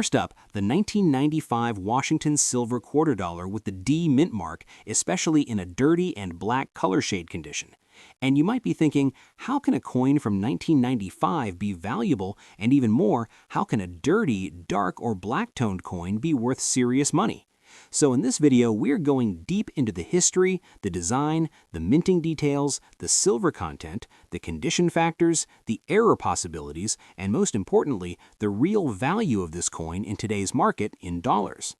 First up, the 1995 Washington silver quarter dollar with the D mint mark, especially in a dirty and black color shade condition. And you might be thinking, how can a coin from 1995 be valuable, and even more, how can a dirty, dark or black-toned coin be worth serious money? So in this video, we're going deep into the history, the design, the minting details, the silver content, the condition factors, the error possibilities, and most importantly, the real value of this coin in today's market in dollars.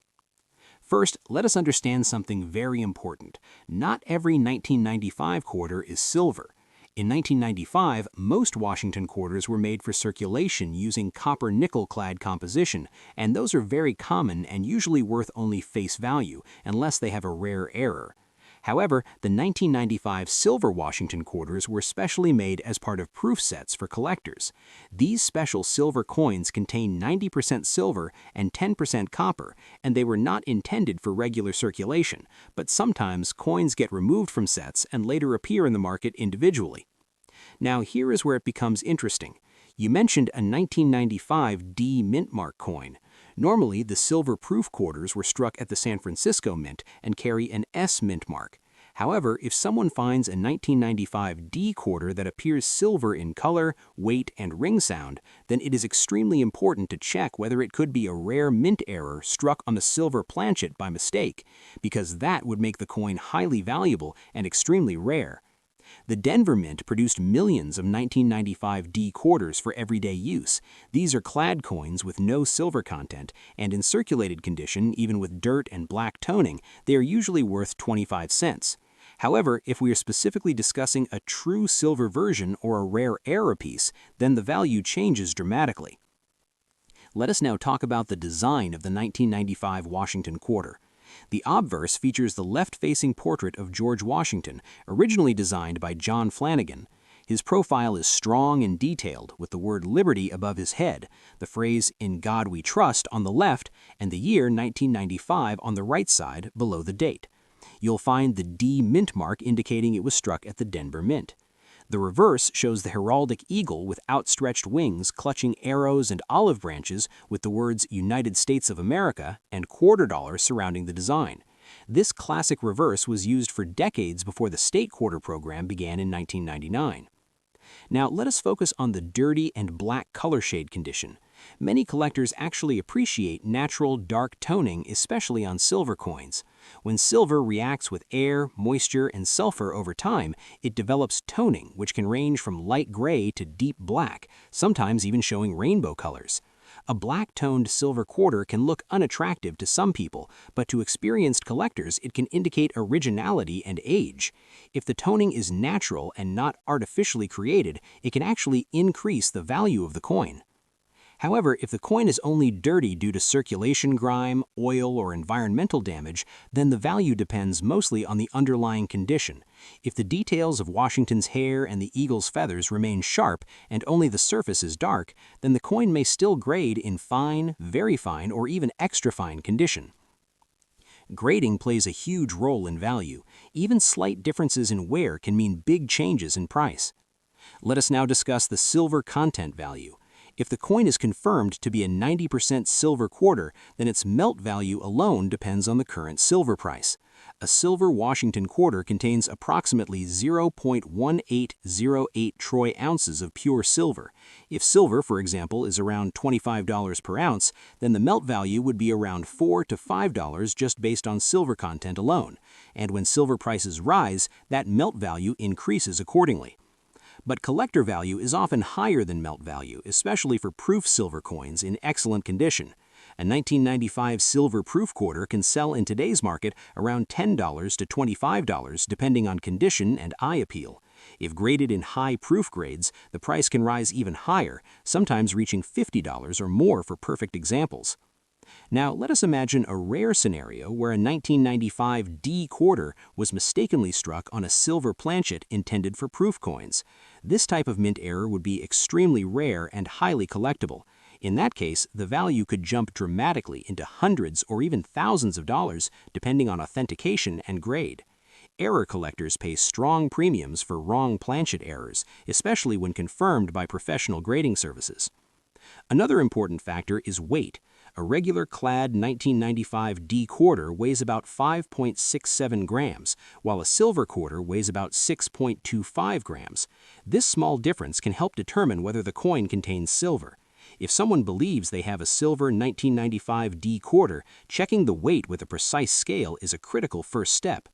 First, let us understand something very important. Not every 1995 quarter is silver. In 1995, most Washington quarters were made for circulation using copper-nickel clad composition, and those are very common and usually worth only face value, unless they have a rare error. However, the 1995 silver Washington quarters were specially made as part of proof sets for collectors. These special silver coins contain 90% silver and 10% copper, and they were not intended for regular circulation, but sometimes coins get removed from sets and later appear in the market individually. Now here is where it becomes interesting. You mentioned a 1995 D mint mark coin. Normally, the silver proof quarters were struck at the San Francisco Mint and carry an S mint mark. However, if someone finds a 1995 D quarter that appears silver in color, weight, and ring sound, then it is extremely important to check whether it could be a rare mint error struck on the silver planchet by mistake, because that would make the coin highly valuable and extremely rare. The Denver Mint produced millions of 1995 D quarters for everyday use. These are clad coins with no silver content, and in circulated condition, even with dirt and black toning, they are usually worth 25 cents. However, if we are specifically discussing a true silver version or a rare error piece, then the value changes dramatically. Let us now talk about the design of the 1995 Washington quarter. The obverse features the left-facing portrait of George Washington, originally designed by John Flanagan. His profile is strong and detailed, with the word Liberty above his head, the phrase "In God We Trust" on the left, and the year 1995 on the right side below the date. You'll find the D mint mark indicating it was struck at the Denver Mint. The reverse shows the heraldic eagle with outstretched wings clutching arrows and olive branches with the words United States of America and quarter dollar surrounding the design. This classic reverse was used for decades before the state quarter program began in 1999. Now let us focus on the dirty and black color shade condition. Many collectors actually appreciate natural dark toning, especially on silver coins. When silver reacts with air, moisture, and sulfur over time, it develops toning, which can range from light gray to deep black, sometimes even showing rainbow colors. A black-toned silver quarter can look unattractive to some people, but to experienced collectors it can indicate originality and age. If the toning is natural and not artificially created, it can actually increase the value of the coin. However, if the coin is only dirty due to circulation grime, oil, or environmental damage, then the value depends mostly on the underlying condition. If the details of Washington's hair and the eagle's feathers remain sharp and only the surface is dark, then the coin may still grade in fine, very fine, or even extra fine condition. Grading plays a huge role in value. Even slight differences in wear can mean big changes in price. Let us now discuss the silver content value. If the coin is confirmed to be a 90% silver quarter, then its melt value alone depends on the current silver price. A silver Washington quarter contains approximately 0.1808 troy ounces of pure silver. If silver, for example, is around $25 per ounce, then the melt value would be around $4 to $5 just based on silver content alone. And when silver prices rise, that melt value increases accordingly. But collector value is often higher than melt value, especially for proof silver coins in excellent condition. A 1995 silver proof quarter can sell in today's market around $10 to $25, depending on condition and eye appeal. If graded in high proof grades, the price can rise even higher, sometimes reaching $50 or more for perfect examples. Now, let us imagine a rare scenario where a 1995 D quarter was mistakenly struck on a silver planchet intended for proof coins. This type of mint error would be extremely rare and highly collectible. In that case, the value could jump dramatically into hundreds or even thousands of dollars, depending on authentication and grade. Error collectors pay strong premiums for wrong planchet errors, especially when confirmed by professional grading services. Another important factor is weight. A regular clad 1995 D quarter weighs about 5.67 grams, while a silver quarter weighs about 6.25 grams. This small difference can help determine whether the coin contains silver. If someone believes they have a silver 1995 D quarter, checking the weight with a precise scale is a critical first step.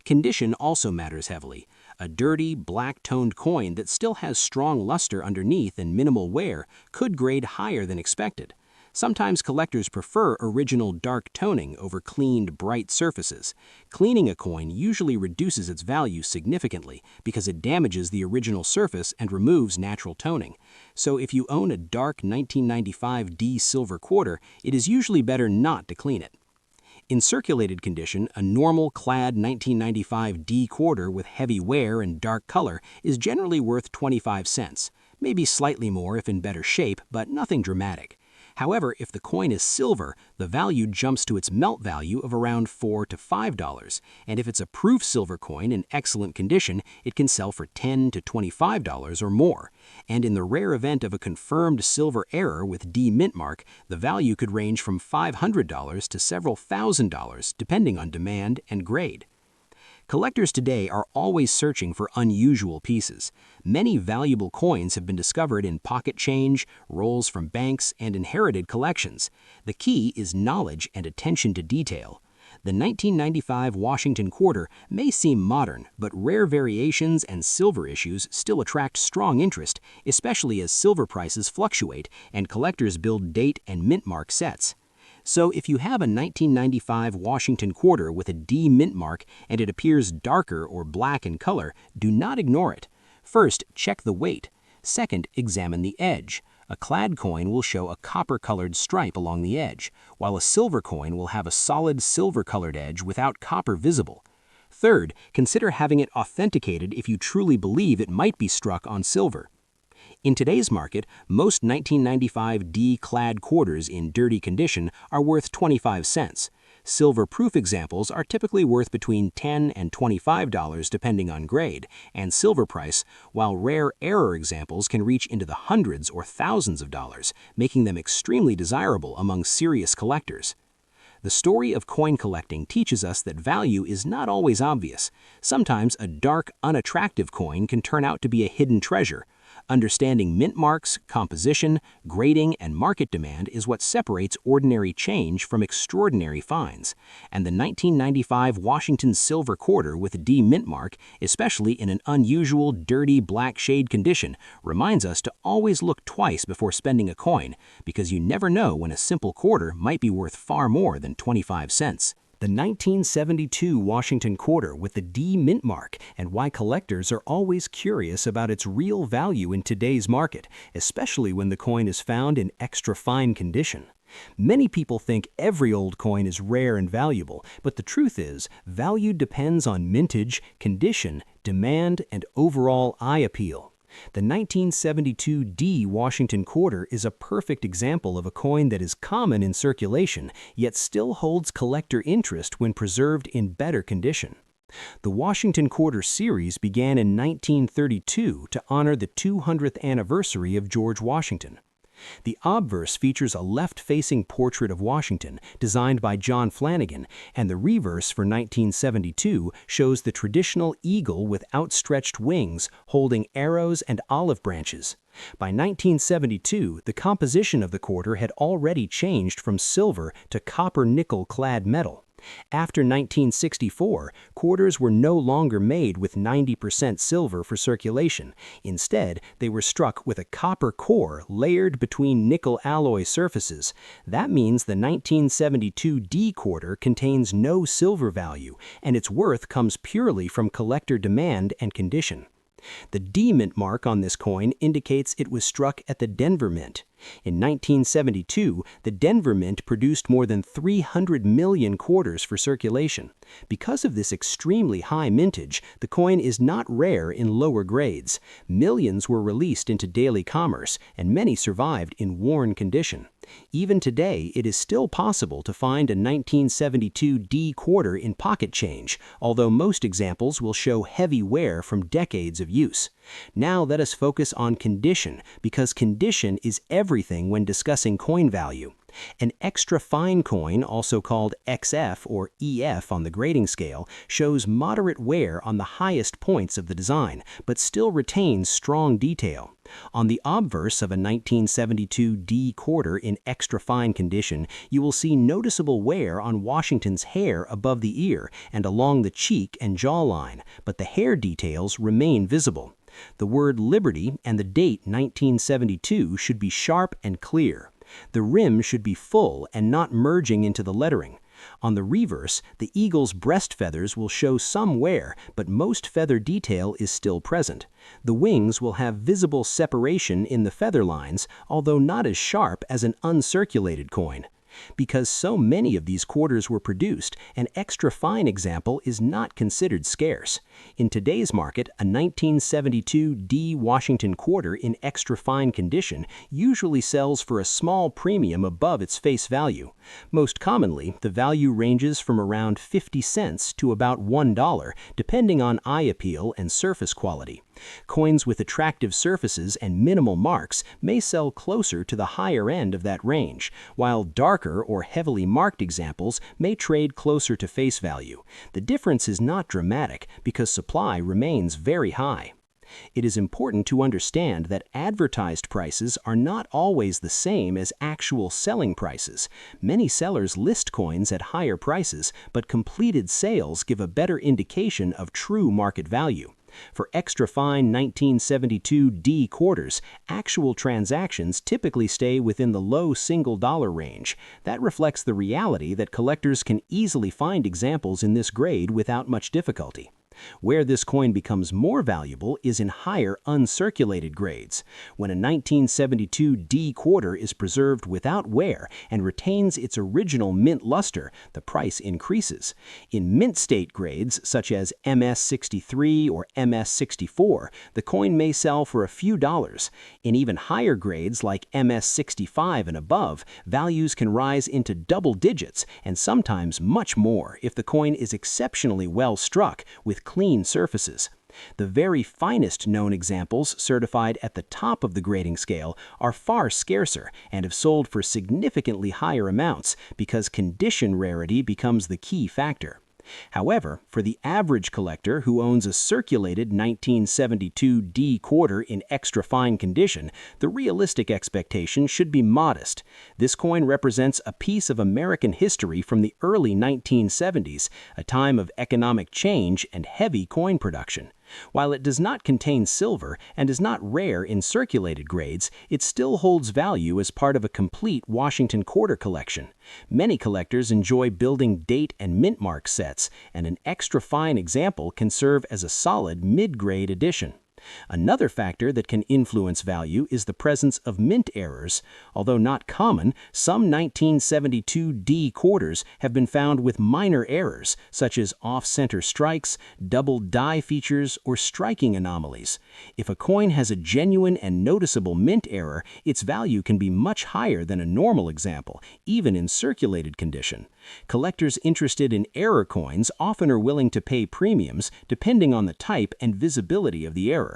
Condition also matters heavily. A dirty, black-toned coin that still has strong luster underneath and minimal wear could grade higher than expected. Sometimes collectors prefer original dark toning over cleaned, bright surfaces. Cleaning a coin usually reduces its value significantly because it damages the original surface and removes natural toning. So if you own a dark 1995 D silver quarter, it is usually better not to clean it. In circulated condition, a normal clad 1995 D quarter with heavy wear and dark color is generally worth 25 cents, maybe slightly more if in better shape, but nothing dramatic. However, if the coin is silver, the value jumps to its melt value of around $4 to $5, and if it's a proof silver coin in excellent condition, it can sell for $10 to $25 or more. And in the rare event of a confirmed silver error with D mint mark, the value could range from $500 to several $1,000s, depending on demand and grade. Collectors today are always searching for unusual pieces. Many valuable coins have been discovered in pocket change, rolls from banks, and inherited collections. The key is knowledge and attention to detail. The 1995 Washington quarter may seem modern, but rare variations and silver issues still attract strong interest, especially as silver prices fluctuate and collectors build date and mint mark sets. So if you have a 1995 Washington quarter with a D mint mark and it appears darker or black in color, do not ignore it. First, check the weight. Second, examine the edge. A clad coin will show a copper-colored stripe along the edge, while a silver coin will have a solid silver-colored edge without copper visible. Third, consider having it authenticated if you truly believe it might be struck on silver. In today's market, most 1995 D clad quarters in dirty condition are worth 25 cents. Silver-proof examples are typically worth between $10 and $25 depending on grade and silver price, while rare error examples can reach into the hundreds or thousands of dollars, making them extremely desirable among serious collectors. The story of coin collecting teaches us that value is not always obvious. Sometimes a dark, unattractive coin can turn out to be a hidden treasure. Understanding mint marks, composition, grading, and market demand is what separates ordinary change from extraordinary finds. And the 1995 Washington silver quarter with a D mint mark, especially in an unusual, dirty black shade condition, reminds us to always look twice before spending a coin, because you never know when a simple quarter might be worth far more than 25 cents. The 1972 Washington quarter with the D mint mark and why collectors are always curious about its real value in today's market, especially when the coin is found in extra fine condition. Many people think every old coin is rare and valuable, but the truth is, value depends on mintage, condition, demand, and overall eye appeal. The 1972 D Washington quarter is a perfect example of a coin that is common in circulation, yet still holds collector interest when preserved in better condition. The Washington quarter series began in 1932 to honor the 200th anniversary of George Washington. The obverse features a left-facing portrait of Washington, designed by John Flanagan, and the reverse for 1972 shows the traditional eagle with outstretched wings holding arrows and olive branches. By 1972, the composition of the quarter had already changed from silver to copper-nickel clad metal. After 1964, quarters were no longer made with 90% silver for circulation. Instead, they were struck with a copper core layered between nickel alloy surfaces. That means the 1972 D quarter contains no silver value, and its worth comes purely from collector demand and condition. The D mint mark on this coin indicates it was struck at the Denver Mint. In 1972, the Denver Mint produced more than 300 million quarters for circulation. Because of this extremely high mintage, the coin is not rare in lower grades. Millions were released into daily commerce, and many survived in worn condition. Even today, it is still possible to find a 1972 D quarter in pocket change, although most examples will show heavy wear from decades of use. Now let us focus on condition, because condition is everything when discussing coin value. An extra fine coin, also called XF or EF on the grading scale, shows moderate wear on the highest points of the design, but still retains strong detail. On the obverse of a 1972 D quarter in extra fine condition, you will see noticeable wear on Washington's hair above the ear and along the cheek and jawline, but the hair details remain visible. The word Liberty and the date 1972 should be sharp and clear. The rim should be full and not merging into the lettering. On the reverse, the eagle's breast feathers will show some wear, but most feather detail is still present. The wings will have visible separation in the feather lines, although not as sharp as an uncirculated coin. Because so many of these quarters were produced, an extra fine example is not considered scarce. In today's market, a 1972 D Washington quarter in extra fine condition usually sells for a small premium above its face value. Most commonly, the value ranges from around 50 cents to about $1, depending on eye appeal and surface quality. Coins with attractive surfaces and minimal marks may sell closer to the higher end of that range, while darker or heavily marked examples may trade closer to face value. The difference is not dramatic because supply remains very high. It is important to understand that advertised prices are not always the same as actual selling prices. Many sellers list coins at higher prices, but completed sales give a better indication of true market value. For extra fine 1972 D quarters, actual transactions typically stay within the low single-dollar range. That reflects the reality that collectors can easily find examples in this grade without much difficulty. Where this coin becomes more valuable is in higher uncirculated grades. When a 1972 D quarter is preserved without wear and retains its original mint luster, the price increases. In mint state grades such as MS63 or MS64, the coin may sell for a few dollars. In even higher grades like MS65 and above, values can rise into double digits and sometimes much more if the coin is exceptionally well struck with clean surfaces. The very finest known examples certified at the top of the grading scale are far scarcer and have sold for significantly higher amounts because condition rarity becomes the key factor. However, for the average collector who owns a circulated 1972 D quarter in extra fine condition, the realistic expectation should be modest. This coin represents a piece of American history from the early 1970s, a time of economic change and heavy coin production. While it does not contain silver and is not rare in circulated grades, it still holds value as part of a complete Washington quarter collection. Many collectors enjoy building date and mint mark sets, and an extra fine example can serve as a solid mid-grade addition. Another factor that can influence value is the presence of mint errors. Although not common, some 1972 D quarters have been found with minor errors, such as off-center strikes, double die features, or striking anomalies. If a coin has a genuine and noticeable mint error, its value can be much higher than a normal example, even in circulated condition. Collectors interested in error coins often are willing to pay premiums depending on the type and visibility of the error.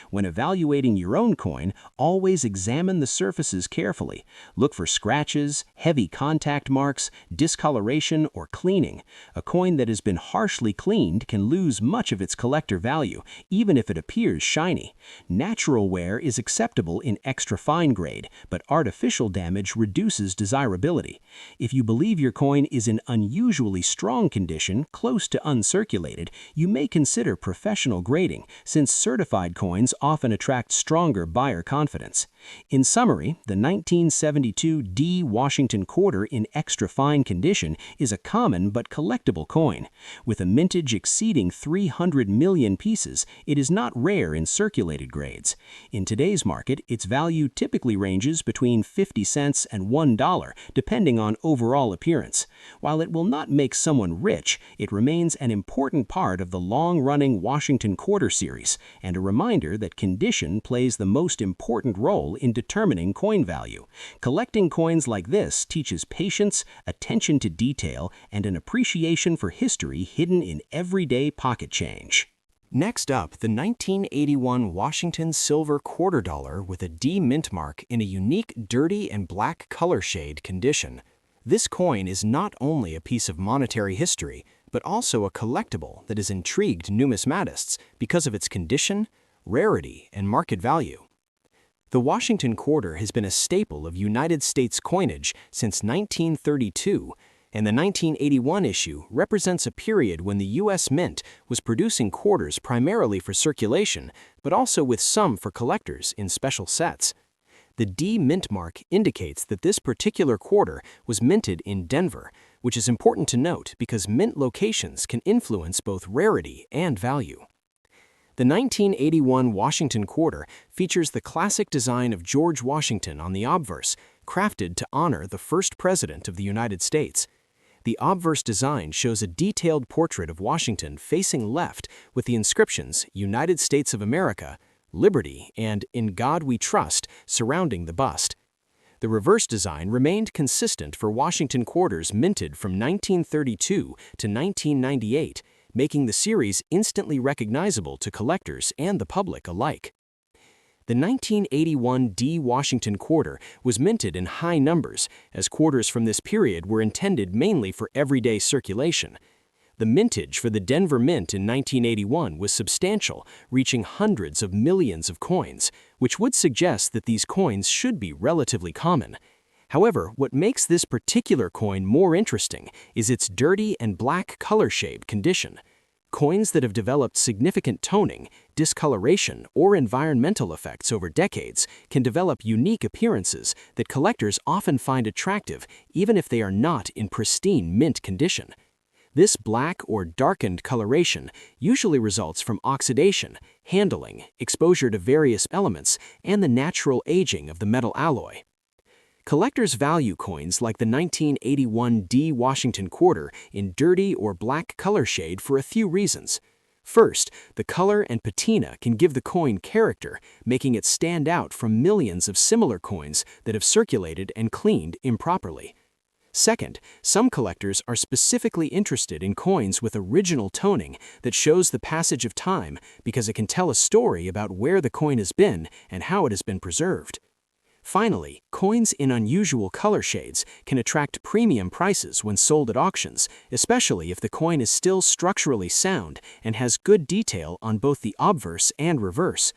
When evaluating your own coin, always examine the surfaces carefully. Look for scratches, heavy contact marks, discoloration, or cleaning. A coin that has been harshly cleaned can lose much of its collector value, even if it appears shiny. Natural wear is acceptable in extra fine grade, but artificial damage reduces desirability. If you believe your coin is in unusually strong condition, close to uncirculated, you may consider professional grading, since certified coins often attract stronger buyer confidence. In summary, the 1972 D Washington quarter in extra fine condition is a common but collectible coin. With a mintage exceeding 300 million pieces, it is not rare in circulated grades. In today's market, its value typically ranges between 50 cents and $1, depending on overall appearance. While it will not make someone rich, it remains an important part of the long-running Washington quarter series, and a reminder that condition plays the most important role in determining coin value. Collecting coins like this teaches patience, attention to detail, and an appreciation for history hidden in everyday pocket change. Next up, the 1981 Washington silver quarter dollar with a D mint mark in a unique dirty and black color shade condition. This coin is not only a piece of monetary history, but also a collectible that has intrigued numismatists because of its condition, rarity, and market value. The Washington quarter has been a staple of United States coinage since 1932, and the 1981 issue represents a period when the U.S. Mint was producing quarters primarily for circulation, but also with some for collectors in special sets. The D mint mark indicates that this particular quarter was minted in Denver, which is important to note because mint locations can influence both rarity and value. The 1981 Washington quarter features the classic design of George Washington on the obverse, crafted to honor the first president of the United States. The obverse design shows a detailed portrait of Washington facing left with the inscriptions United States of America, Liberty, and In God We Trust surrounding the bust. The reverse design remained consistent for Washington quarters minted from 1932 to 1998, making the series instantly recognizable to collectors and the public alike. The 1981 D Washington quarter was minted in high numbers, as quarters from this period were intended mainly for everyday circulation. The mintage for the Denver Mint in 1981 was substantial, reaching hundreds of millions of coins, which would suggest that these coins should be relatively common. However, what makes this particular coin more interesting is its dirty and black color shade condition. Coins that have developed significant toning, discoloration, or environmental effects over decades can develop unique appearances that collectors often find attractive even if they are not in pristine mint condition. This black or darkened coloration usually results from oxidation, handling, exposure to various elements, and the natural aging of the metal alloy. Collectors value coins like the 1981 D Washington quarter in dirty or black color shade for a few reasons. First, the color and patina can give the coin character, making it stand out from millions of similar coins that have circulated and cleaned improperly. Second, some collectors are specifically interested in coins with original toning that shows the passage of time because it can tell a story about where the coin has been and how it has been preserved. Finally, coins in unusual color shades can attract premium prices when sold at auctions, especially if the coin is still structurally sound and has good detail on both the obverse and reverse.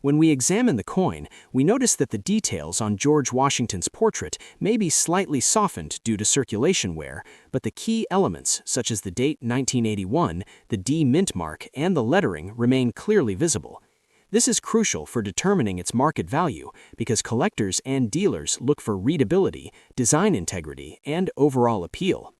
When we examine the coin, we notice that the details on George Washington's portrait may be slightly softened due to circulation wear, but the key elements, such as the date 1981, the D mint mark, and the lettering, remain clearly visible. This is crucial for determining its market value because collectors and dealers look for readability, design integrity, and overall appeal.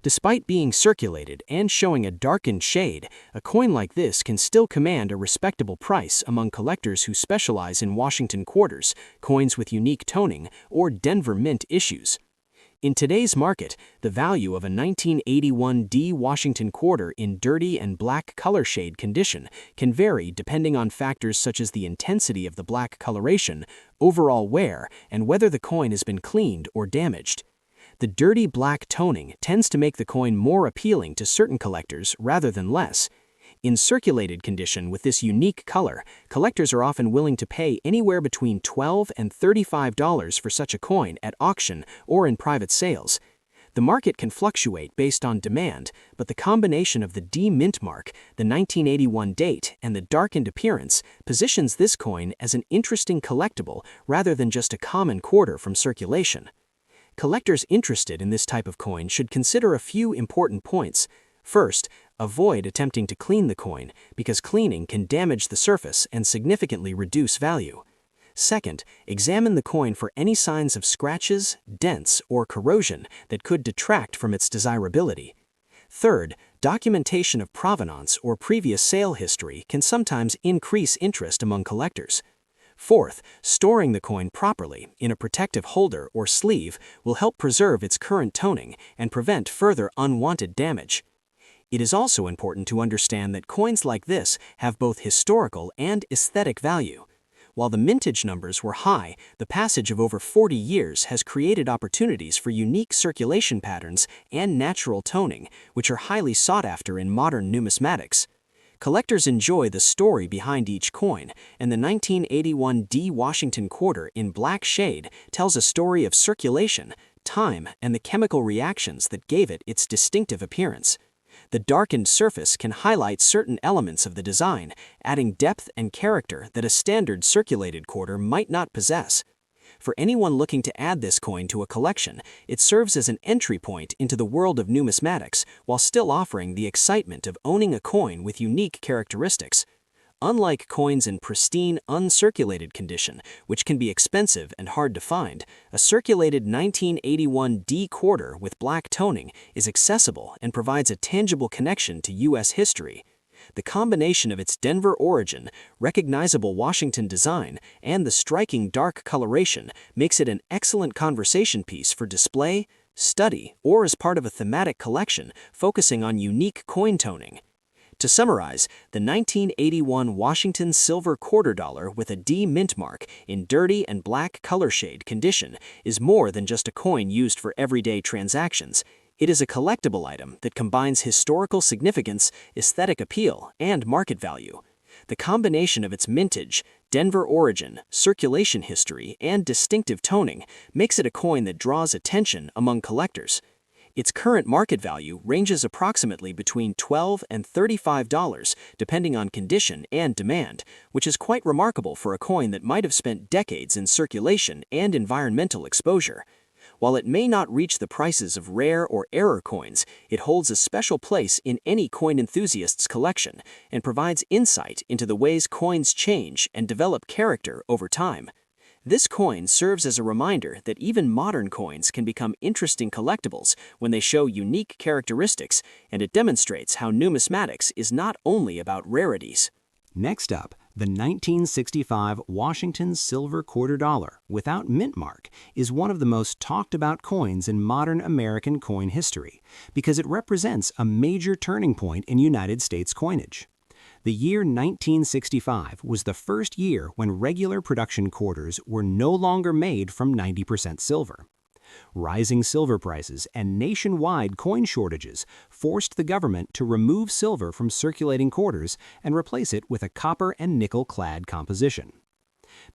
Despite being circulated and showing a darkened shade, a coin like this can still command a respectable price among collectors who specialize in Washington quarters, coins with unique toning, or Denver Mint issues. In today's market, the value of a 1981 D Washington quarter in dirty and black color shade condition can vary depending on factors such as the intensity of the black coloration, overall wear, and whether the coin has been cleaned or damaged. The dirty black toning tends to make the coin more appealing to certain collectors rather than less. In circulated condition with this unique color, collectors are often willing to pay anywhere between $12 and $35 for such a coin at auction or in private sales. The market can fluctuate based on demand, but the combination of the D mint mark, the 1981 date, and the darkened appearance positions this coin as an interesting collectible rather than just a common quarter from circulation. Collectors interested in this type of coin should consider a few important points. First, avoid attempting to clean the coin because cleaning can damage the surface and significantly reduce value. Second, examine the coin for any signs of scratches, dents, or corrosion that could detract from its desirability. Third, documentation of provenance or previous sale history can sometimes increase interest among collectors. Fourth, storing the coin properly in a protective holder or sleeve will help preserve its current toning and prevent further unwanted damage. It is also important to understand that coins like this have both historical and aesthetic value. While the mintage numbers were high, the passage of over 40 years has created opportunities for unique circulation patterns and natural toning, which are highly sought after in modern numismatics. Collectors enjoy the story behind each coin, and the 1981 D Washington quarter in black shade tells a story of circulation, time, and the chemical reactions that gave it its distinctive appearance. The darkened surface can highlight certain elements of the design, adding depth and character that a standard circulated quarter might not possess. For anyone looking to add this coin to a collection, it serves as an entry point into the world of numismatics while still offering the excitement of owning a coin with unique characteristics. Unlike coins in pristine, uncirculated condition, which can be expensive and hard to find, a circulated 1981 D quarter with black toning is accessible and provides a tangible connection to U.S. history. The combination of its Denver origin, recognizable Washington design, and the striking dark coloration makes it an excellent conversation piece for display, study, or as part of a thematic collection focusing on unique coin toning. To summarize, the 1981 Washington silver quarter dollar with a D mint mark in dirty and black color shade condition is more than just a coin used for everyday transactions. It is a collectible item that combines historical significance, aesthetic appeal, and market value. The combination of its mintage, Denver origin, circulation history, and distinctive toning makes it a coin that draws attention among collectors. Its current market value ranges approximately between $12 and $35, depending on condition and demand, which is quite remarkable for a coin that might have spent decades in circulation and environmental exposure. While it may not reach the prices of rare or error coins, it holds a special place in any coin enthusiast's collection and provides insight into the ways coins change and develop character over time. This coin serves as a reminder that even modern coins can become interesting collectibles when they show unique characteristics, and it demonstrates how numismatics is not only about rarities. Next up, the 1965 Washington silver quarter dollar without mint mark is one of the most talked about coins in modern American coin history because it represents a major turning point in United States coinage. The year 1965 was the first year when regular production quarters were no longer made from 90% silver. Rising silver prices and nationwide coin shortages forced the government to remove silver from circulating quarters and replace it with a copper and nickel-clad composition.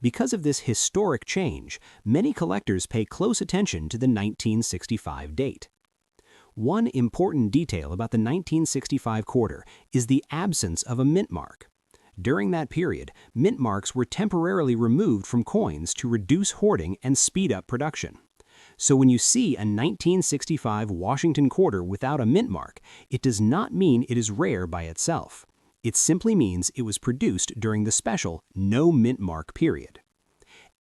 Because of this historic change, many collectors pay close attention to the 1965 date. One important detail about the 1965 quarter is the absence of a mint mark. During that period, mint marks were temporarily removed from coins to reduce hoarding and speed up production. So when you see a 1965 Washington quarter without a mint mark, it does not mean it is rare by itself. It simply means it was produced during the special no mint mark period.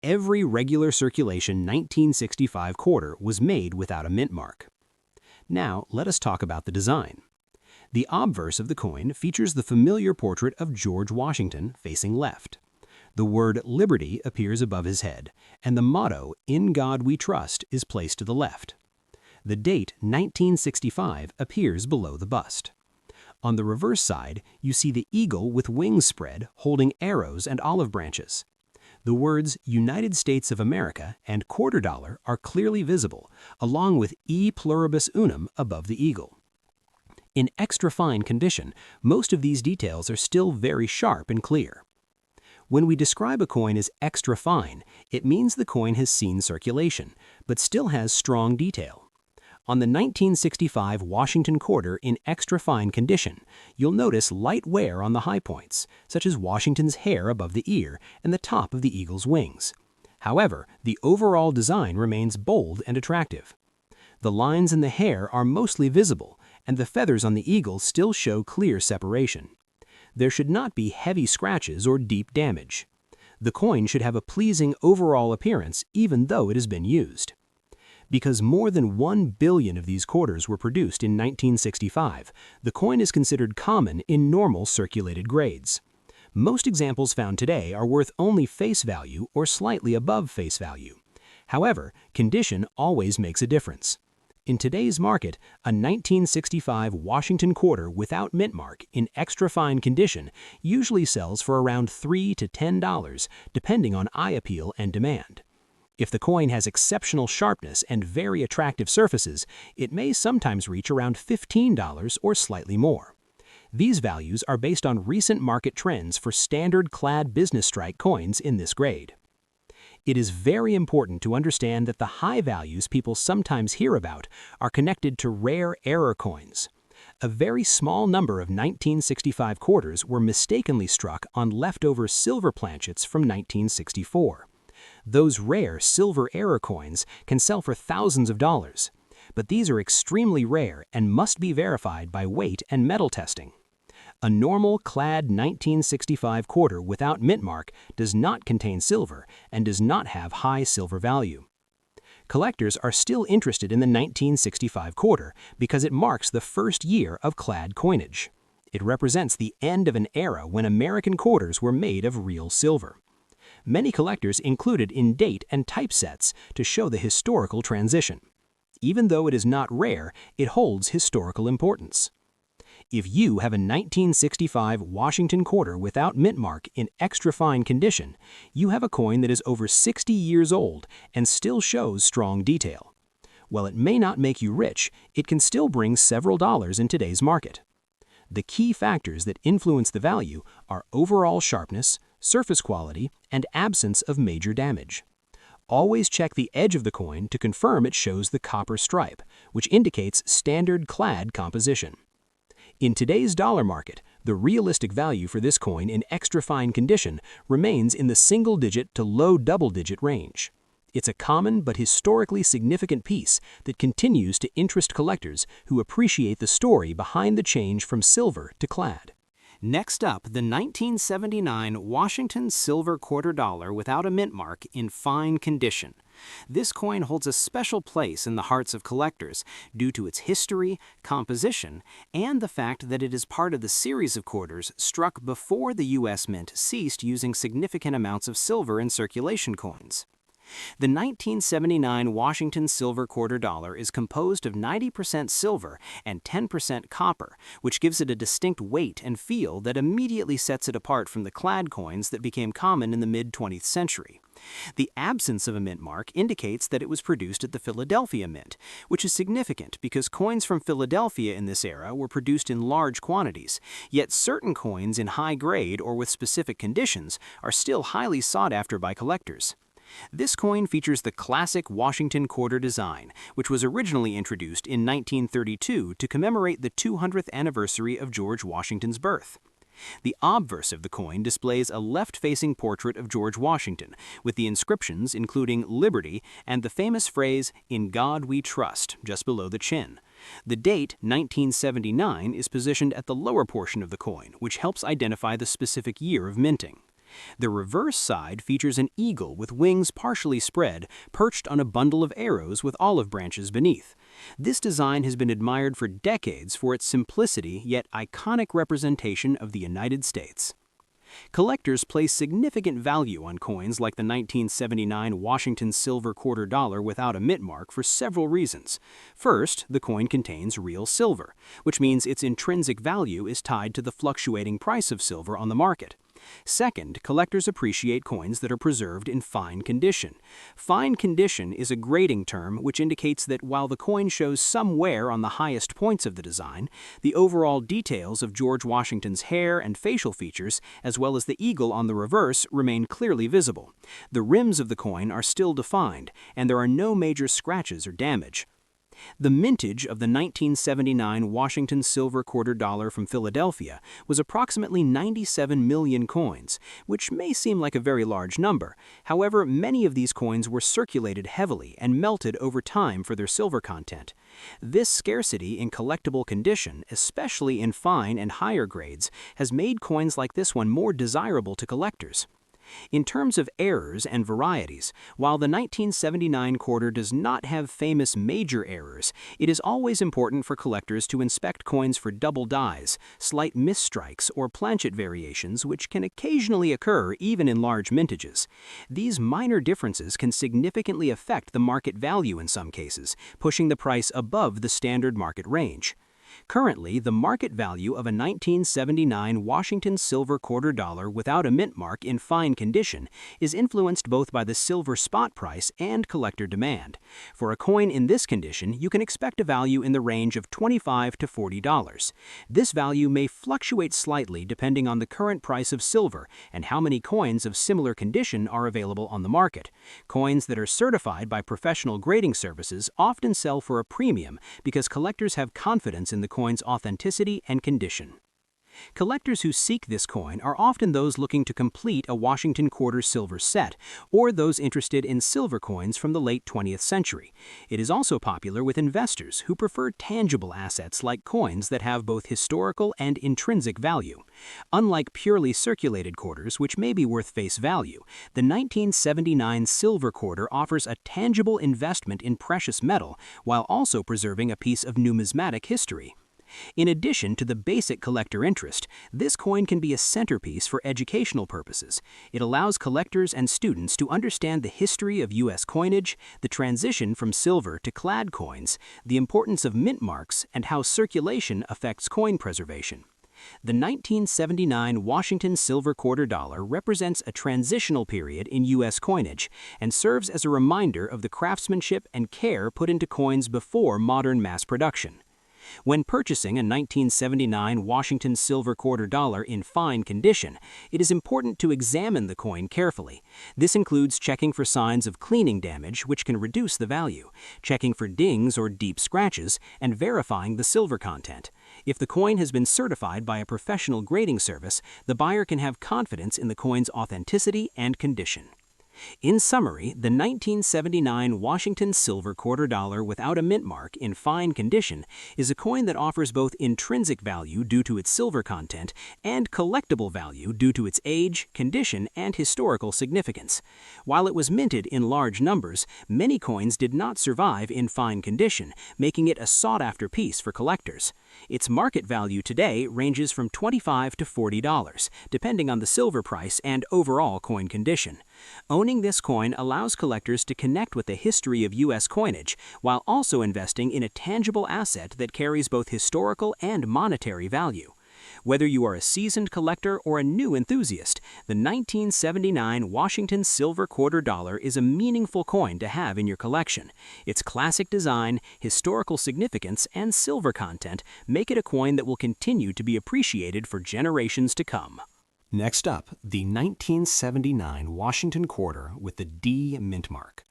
Every regular circulation 1965 quarter was made without a mint mark. Now, let us talk about the design. The obverse of the coin features the familiar portrait of George Washington facing left. The word Liberty appears above his head, and the motto, In God We Trust, is placed to the left. The date 1965 appears below the bust. On the reverse side, you see the eagle with wings spread, holding arrows and olive branches. The words United States of America and quarter dollar are clearly visible, along with E pluribus unum above the eagle. In extra fine condition, most of these details are still very sharp and clear. When we describe a coin as extra fine, it means the coin has seen circulation, but still has strong detail. On the 1965 Washington quarter in extra fine condition, you'll notice light wear on the high points, such as Washington's hair above the ear and the top of the eagle's wings. However, the overall design remains bold and attractive. The lines in the hair are mostly visible, and the feathers on the eagle still show clear separation. There should not be heavy scratches or deep damage. The coin should have a pleasing overall appearance even though it has been used. Because more than 1 billion of these quarters were produced in 1965, the coin is considered common in normal circulated grades. Most examples found today are worth only face value or slightly above face value. However, condition always makes a difference. In today's market, a 1965 Washington quarter without mint mark in extra fine condition usually sells for around $3 to $10, depending on eye appeal and demand. If the coin has exceptional sharpness and very attractive surfaces, it may sometimes reach around $15 or slightly more. These values are based on recent market trends for standard clad business strike coins in this grade. It is very important to understand that the high values people sometimes hear about are connected to rare error coins. A very small number of 1965 quarters were mistakenly struck on leftover silver planchets from 1964. Those rare silver error coins can sell for thousands of dollars, but these are extremely rare and must be verified by weight and metal testing. A normal clad 1965 quarter without mint mark does not contain silver and does not have high silver value. Collectors are still interested in the 1965 quarter because it marks the first year of clad coinage. It represents the end of an era when American quarters were made of real silver. Many collectors include it in date and typesets to show the historical transition. Even though it is not rare, it holds historical importance. If you have a 1965 Washington quarter without mint mark in extra fine condition, you have a coin that is over 60 years old and still shows strong detail. While it may not make you rich, it can still bring several dollars in today's market. The key factors that influence the value are overall sharpness, surface quality, and absence of major damage. Always check the edge of the coin to confirm it shows the copper stripe, which indicates standard clad composition. In today's dollar market, the realistic value for this coin in extra fine condition remains in the single-digit to low double-digit range. It's a common but historically significant piece that continues to interest collectors who appreciate the story behind the change from silver to clad. Next up, the 1979 Washington silver quarter dollar without a mint mark in fine condition. This coin holds a special place in the hearts of collectors due to its history, composition, and the fact that it is part of the series of quarters struck before the U.S. Mint ceased using significant amounts of silver in circulation coins. The 1979 Washington silver quarter dollar is composed of 90% silver and 10% copper, which gives it a distinct weight and feel that immediately sets it apart from the clad coins that became common in the mid-20th century. The absence of a mint mark indicates that it was produced at the Philadelphia Mint, which is significant because coins from Philadelphia in this era were produced in large quantities, yet certain coins in high grade or with specific conditions are still highly sought after by collectors. This coin features the classic Washington quarter design, which was originally introduced in 1932 to commemorate the 200th anniversary of George Washington's birth. The obverse of the coin displays a left-facing portrait of George Washington, with the inscriptions including Liberty and the famous phrase, "In God We Trust," just below the chin. The date, 1979, is positioned at the lower portion of the coin, which helps identify the specific year of minting. The reverse side features an eagle with wings partially spread, perched on a bundle of arrows with olive branches beneath. This design has been admired for decades for its simplicity yet iconic representation of the United States. Collectors place significant value on coins like the 1979 Washington silver quarter dollar without a mint mark for several reasons. First, the coin contains real silver, which means its intrinsic value is tied to the fluctuating price of silver on the market. Second, collectors appreciate coins that are preserved in fine condition. Fine condition is a grading term which indicates that while the coin shows some wear on the highest points of the design, the overall details of George Washington's hair and facial features, as well as the eagle on the reverse, remain clearly visible. The rims of the coin are still defined, and there are no major scratches or damage. The mintage of the 1979 Washington silver quarter dollar from Philadelphia was approximately 97 million coins, which may seem like a very large number. However, many of these coins were circulated heavily and melted over time for their silver content. This scarcity in collectible condition, especially in fine and higher grades, has made coins like this one more desirable to collectors. In terms of errors and varieties, while the 1979 quarter does not have famous major errors, it is always important for collectors to inspect coins for double dies, slight misstrikes, or planchet variations which can occasionally occur even in large mintages. These minor differences can significantly affect the market value in some cases, pushing the price above the standard market range. Currently, the market value of a 1979 Washington silver quarter dollar without a mint mark in fine condition is influenced both by the silver spot price and collector demand. For a coin in this condition, you can expect a value in the range of $25 to $40. This value may fluctuate slightly depending on the current price of silver and how many coins of similar condition are available on the market. Coins that are certified by professional grading services often sell for a premium because collectors have confidence in the coin's authenticity and condition. Collectors who seek this coin are often those looking to complete a Washington quarter silver set, or those interested in silver coins from the late 20th century. It is also popular with investors who prefer tangible assets like coins that have both historical and intrinsic value. Unlike purely circulated quarters, which may be worth face value, the 1979 silver quarter offers a tangible investment in precious metal while also preserving a piece of numismatic history. In addition to the basic collector interest, this coin can be a centerpiece for educational purposes. It allows collectors and students to understand the history of U.S. coinage, the transition from silver to clad coins, the importance of mint marks, and how circulation affects coin preservation. The 1979 Washington silver quarter dollar represents a transitional period in U.S. coinage and serves as a reminder of the craftsmanship and care put into coins before modern mass production. When purchasing a 1979 Washington silver quarter dollar in fine condition, it is important to examine the coin carefully. This includes checking for signs of cleaning damage, which can reduce the value, checking for dings or deep scratches, and verifying the silver content. If the coin has been certified by a professional grading service, the buyer can have confidence in the coin's authenticity and condition. In summary, the 1979 Washington silver quarter dollar without a mint mark in fine condition is a coin that offers both intrinsic value due to its silver content and collectible value due to its age, condition, and historical significance. While it was minted in large numbers, many coins did not survive in fine condition, making it a sought-after piece for collectors. Its market value today ranges from $25 to $40, depending on the silver price and overall coin condition. Owning this coin allows collectors to connect with the history of U.S. coinage while also investing in a tangible asset that carries both historical and monetary value. Whether you are a seasoned collector or a new enthusiast, the 1979 Washington silver quarter dollar is a meaningful coin to have in your collection. Its classic design, historical significance, and silver content make it a coin that will continue to be appreciated for generations to come. Next up, the 1979 Washington quarter with the D mint mark.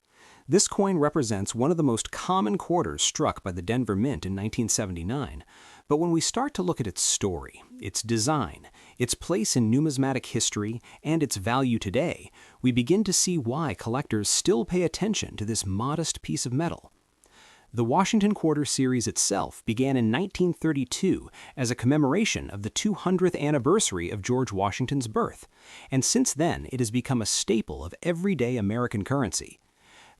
This coin represents one of the most common quarters struck by the Denver Mint in 1979, but when we start to look at its story, its design, its place in numismatic history, and its value today, we begin to see why collectors still pay attention to this modest piece of metal. The Washington Quarter series itself began in 1932 as a commemoration of the 200th anniversary of George Washington's birth, and since then it has become a staple of everyday American currency.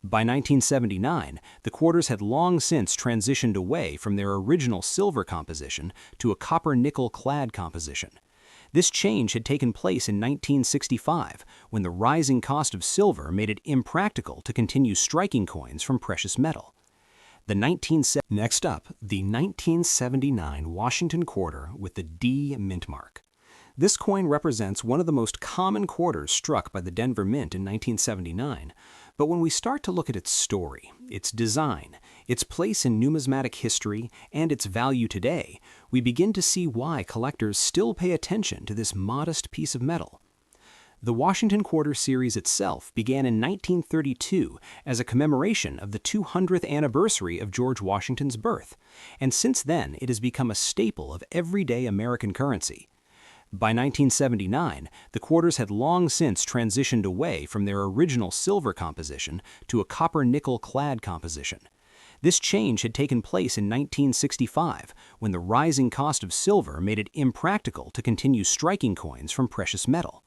By 1979, the quarters had long since transitioned away from their original silver composition to a copper-nickel clad composition. This change had taken place in 1965, when the rising cost of silver made it impractical to continue striking coins from precious metal. Next up, the 1979 Washington quarter with the D mint mark. This coin represents one of the most common quarters struck by the Denver Mint in 1979, but when we start to look at its story, its design, its place in numismatic history, and its value today, we begin to see why collectors still pay attention to this modest piece of metal. The Washington Quarter series itself began in 1932 as a commemoration of the 200th anniversary of George Washington's birth, and since then it has become a staple of everyday American currency. By 1979, the quarters had long since transitioned away from their original silver composition to a copper-nickel clad composition. This change had taken place in 1965, when the rising cost of silver made it impractical to continue striking coins from precious metal.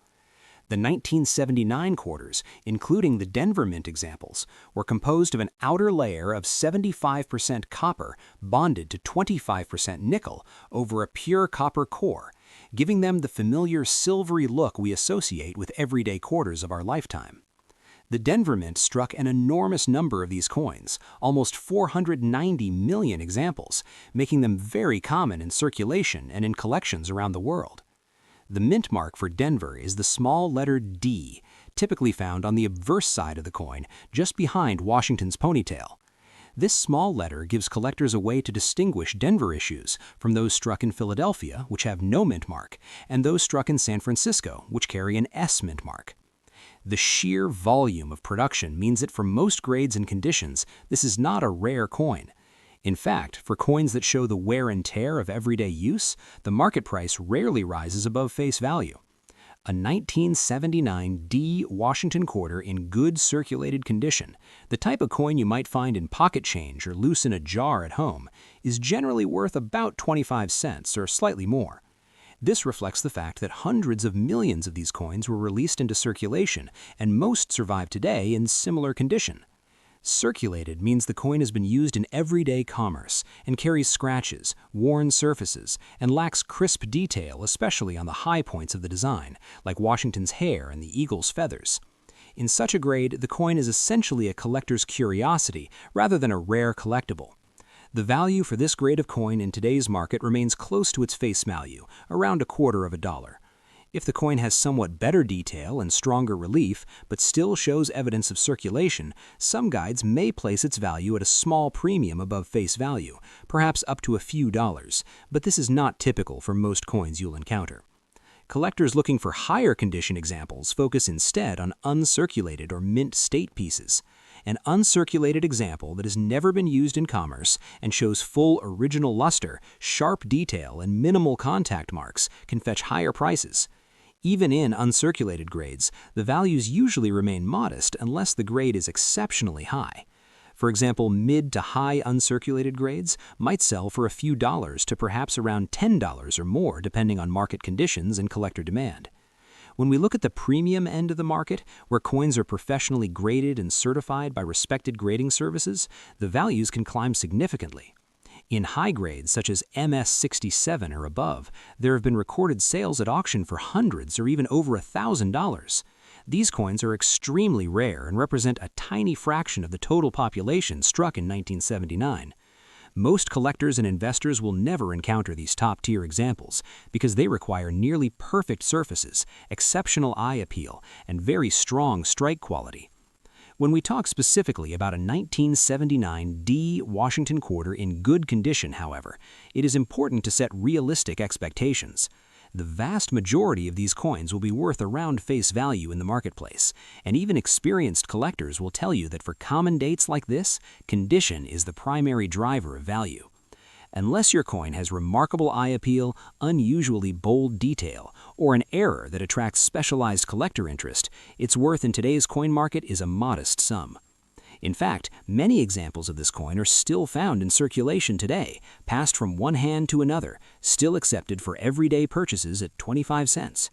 The 1979 quarters, including the Denver Mint examples, were composed of an outer layer of 75% copper bonded to 25% nickel over a pure copper core, giving them the familiar silvery look we associate with everyday quarters of our lifetime. The Denver Mint struck an enormous number of these coins, almost 490 million examples, making them very common in circulation and in collections around the world. The mint mark for Denver is the small letter D, typically found on the obverse side of the coin, just behind Washington's ponytail. This small letter gives collectors a way to distinguish Denver issues from those struck in Philadelphia, which have no mint mark, and those struck in San Francisco, which carry an S mint mark. The sheer volume of production means that for most grades and conditions, this is not a rare coin. In fact, for coins that show the wear and tear of everyday use, the market price rarely rises above face value. A 1979 D Washington quarter in good circulated condition, the type of coin you might find in pocket change or loose in a jar at home, is generally worth about 25 cents or slightly more. This reflects the fact that hundreds of millions of these coins were released into circulation, and most survive today in similar condition. Circulated means the coin has been used in everyday commerce and carries scratches, worn surfaces, and lacks crisp detail, especially on the high points of the design, like Washington's hair and the eagle's feathers. In such a grade, the coin is essentially a collector's curiosity rather than a rare collectible. The value for this grade of coin in today's market remains close to its face value, around $0.25. If the coin has somewhat better detail and stronger relief, but still shows evidence of circulation, some guides may place its value at a small premium above face value, perhaps up to a few dollars, but this is not typical for most coins you'll encounter. Collectors looking for higher condition examples focus instead on uncirculated or mint state pieces. An uncirculated example that has never been used in commerce and shows full original luster, sharp detail, and minimal contact marks can fetch higher prices. Even in uncirculated grades, the values usually remain modest unless the grade is exceptionally high. For example, mid to high uncirculated grades might sell for a few dollars to perhaps around $10 or more depending on market conditions and collector demand. When we look at the premium end of the market, where coins are professionally graded and certified by respected grading services, the values can climb significantly. In high grades, such as MS65 or above, there have been recorded sales at auction for hundreds or even over $1,000. These coins are extremely rare and represent a tiny fraction of the total population struck in 1979. Most collectors and investors will never encounter these top-tier examples because they require nearly perfect surfaces, exceptional eye appeal, and very strong strike quality. When we talk specifically about a 1979 D Washington quarter in good condition, however, it is important to set realistic expectations. The vast majority of these coins will be worth around face value in the marketplace, and even experienced collectors will tell you that for common dates like this, condition is the primary driver of value. Unless your coin has remarkable eye appeal, unusually bold detail, or an error that attracts specialized collector interest, its worth in today's coin market is a modest sum. In fact, many examples of this coin are still found in circulation today, passed from one hand to another, still accepted for everyday purchases at 25 cents.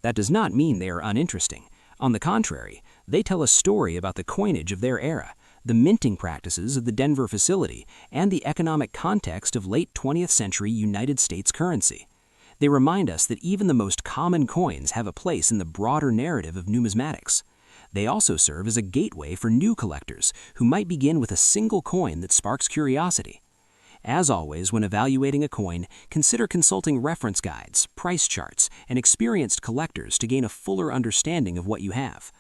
That does not mean they are uninteresting. On the contrary, they tell a story about the coinage of their era, the minting practices of the Denver facility, and the economic context of late 20th century United States currency. They remind us that even the most common coins have a place in the broader narrative of numismatics. They also serve as a gateway for new collectors who might begin with a single coin that sparks curiosity. As always, when evaluating a coin, consider consulting reference guides, price charts, and experienced collectors to gain a fuller understanding of what you have.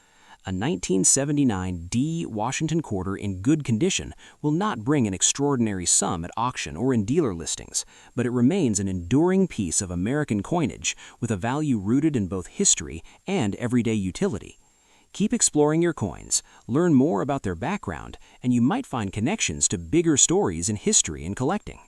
A 1979 D Washington quarter in good condition will not bring an extraordinary sum at auction or in dealer listings, but it remains an enduring piece of American coinage with a value rooted in both history and everyday utility. Keep exploring your coins, learn more about their background, and you might find connections to bigger stories in history and collecting.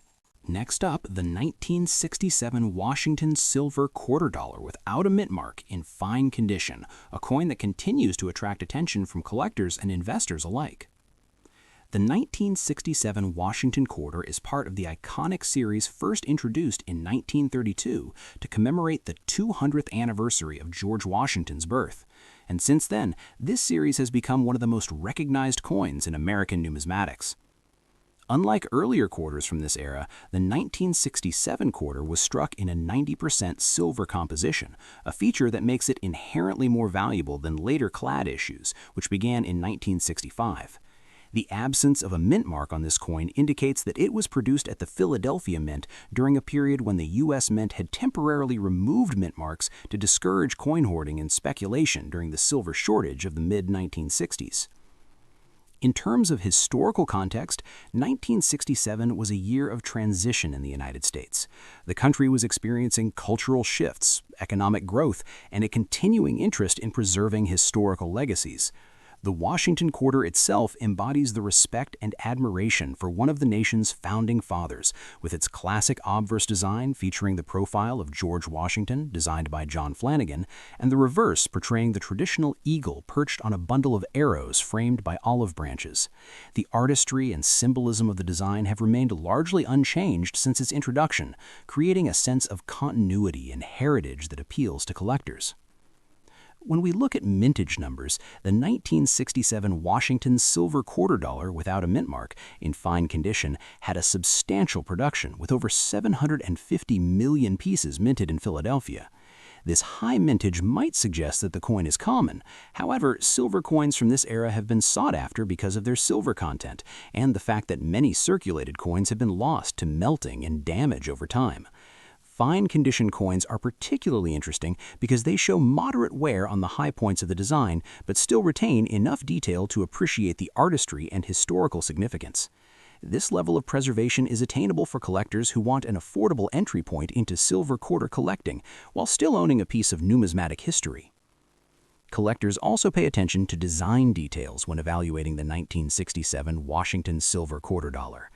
Next up, the 1967 Washington silver quarter dollar without a mint mark in fine condition, a coin that continues to attract attention from collectors and investors alike. The 1967 Washington quarter is part of the iconic series first introduced in 1932 to commemorate the 200th anniversary of George Washington's birth. And since then, this series has become one of the most recognized coins in American numismatics. Unlike earlier quarters from this era, the 1967 quarter was struck in a 90% silver composition, a feature that makes it inherently more valuable than later clad issues, which began in 1965. The absence of a mint mark on this coin indicates that it was produced at the Philadelphia Mint during a period when the U.S. Mint had temporarily removed mint marks to discourage coin hoarding and speculation during the silver shortage of the mid-1960s. In terms of historical context, 1967 was a year of transition in the United States. The country was experiencing cultural shifts, economic growth, and a continuing interest in preserving historical legacies. The Washington quarter itself embodies the respect and admiration for one of the nation's founding fathers, with its classic obverse design featuring the profile of George Washington, designed by John Flanagan, and the reverse portraying the traditional eagle perched on a bundle of arrows framed by olive branches. The artistry and symbolism of the design have remained largely unchanged since its introduction, creating a sense of continuity and heritage that appeals to collectors. When we look at mintage numbers, the 1967 Washington silver quarter dollar without a mint mark, in fine condition, had a substantial production with over 750 million pieces minted in Philadelphia. This high mintage might suggest that the coin is common. However, silver coins from this era have been sought after because of their silver content and the fact that many circulated coins have been lost to melting and damage over time. Fine condition coins are particularly interesting because they show moderate wear on the high points of the design, but still retain enough detail to appreciate the artistry and historical significance. This level of preservation is attainable for collectors who want an affordable entry point into silver quarter collecting, while still owning a piece of numismatic history. Collectors also pay attention to design details when evaluating the 1967 Washington silver quarter dollar.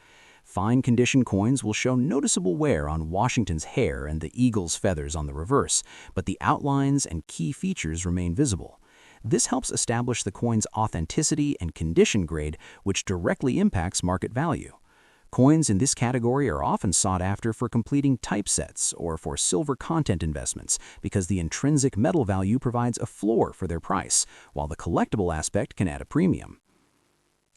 Fine condition coins will show noticeable wear on Washington's hair and the eagle's feathers on the reverse, but the outlines and key features remain visible. This helps establish the coin's authenticity and condition grade, which directly impacts market value. Coins in this category are often sought after for completing typesets or for silver content investments because the intrinsic metal value provides a floor for their price, while the collectible aspect can add a premium.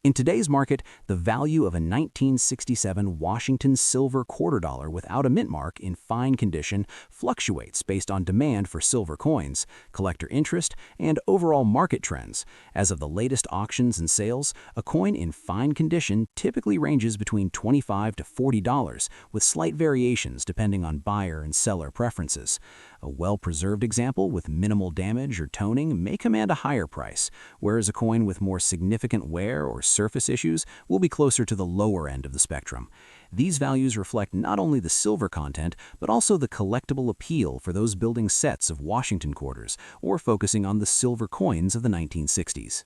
In today's market, the value of a 1967 Washington silver quarter dollar without a mint mark in fine condition fluctuates based on demand for silver coins, collector interest, and overall market trends. As of the latest auctions and sales, a coin in fine condition typically ranges between $25 to $40, with slight variations depending on buyer and seller preferences. A well-preserved example with minimal damage or toning may command a higher price, whereas a coin with more significant wear or surface issues will be closer to the lower end of the spectrum. These values reflect not only the silver content, but also the collectible appeal for those building sets of Washington quarters or focusing on the silver coins of the 1960s.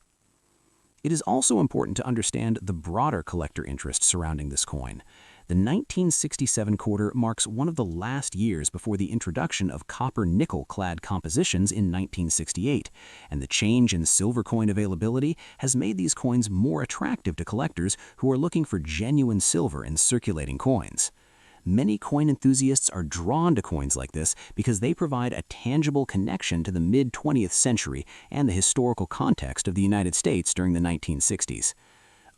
It is also important to understand the broader collector interest surrounding this coin. The 1967 quarter marks one of the last years before the introduction of copper-nickel clad compositions in 1968, and the change in silver coin availability has made these coins more attractive to collectors who are looking for genuine silver in circulating coins. Many coin enthusiasts are drawn to coins like this because they provide a tangible connection to the mid-20th century and the historical context of the United States during the 1960s.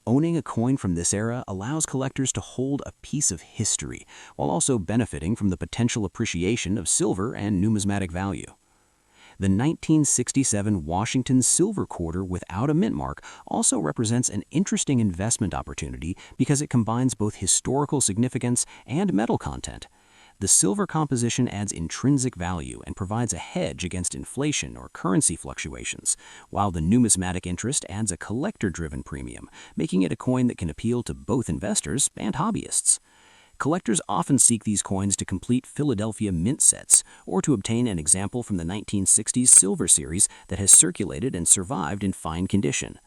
Owning a coin from this era allows collectors to hold a piece of history, while also benefiting from the potential appreciation of silver and numismatic value. The 1967 Washington silver quarter without a mint mark also represents an interesting investment opportunity because it combines both historical significance and metal content. The silver composition adds intrinsic value and provides a hedge against inflation or currency fluctuations, while the numismatic interest adds a collector-driven premium, making it a coin that can appeal to both investors and hobbyists. Collectors often seek these coins to complete Philadelphia mint sets or to obtain an example from the 1960s silver series that has circulated and survived in fine condition.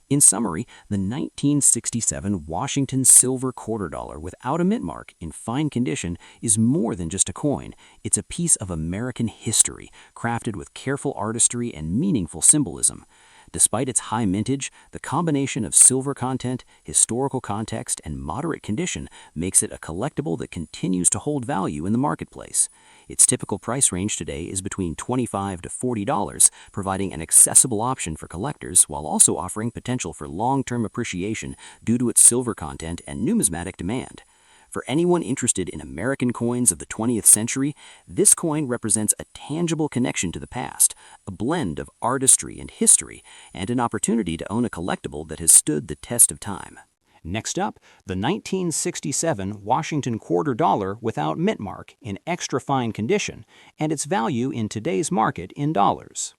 In summary, the 1967 Washington silver quarter dollar without a mint mark in fine condition is more than just a coin. It's a piece of American history, crafted with careful artistry and meaningful symbolism. Despite its high mintage, the combination of silver content, historical context, and moderate condition makes it a collectible that continues to hold value in the marketplace. Its typical price range today is between $25 to $40, providing an accessible option for collectors while also offering potential for long-term appreciation due to its silver content and numismatic demand. For anyone interested in American coins of the 20th century, this coin represents a tangible connection to the past, a blend of artistry and history, and an opportunity to own a collectible that has stood the test of time. Next up, the 1967 Washington quarter dollar without mint mark in extra fine condition and its value in today's market in dollars.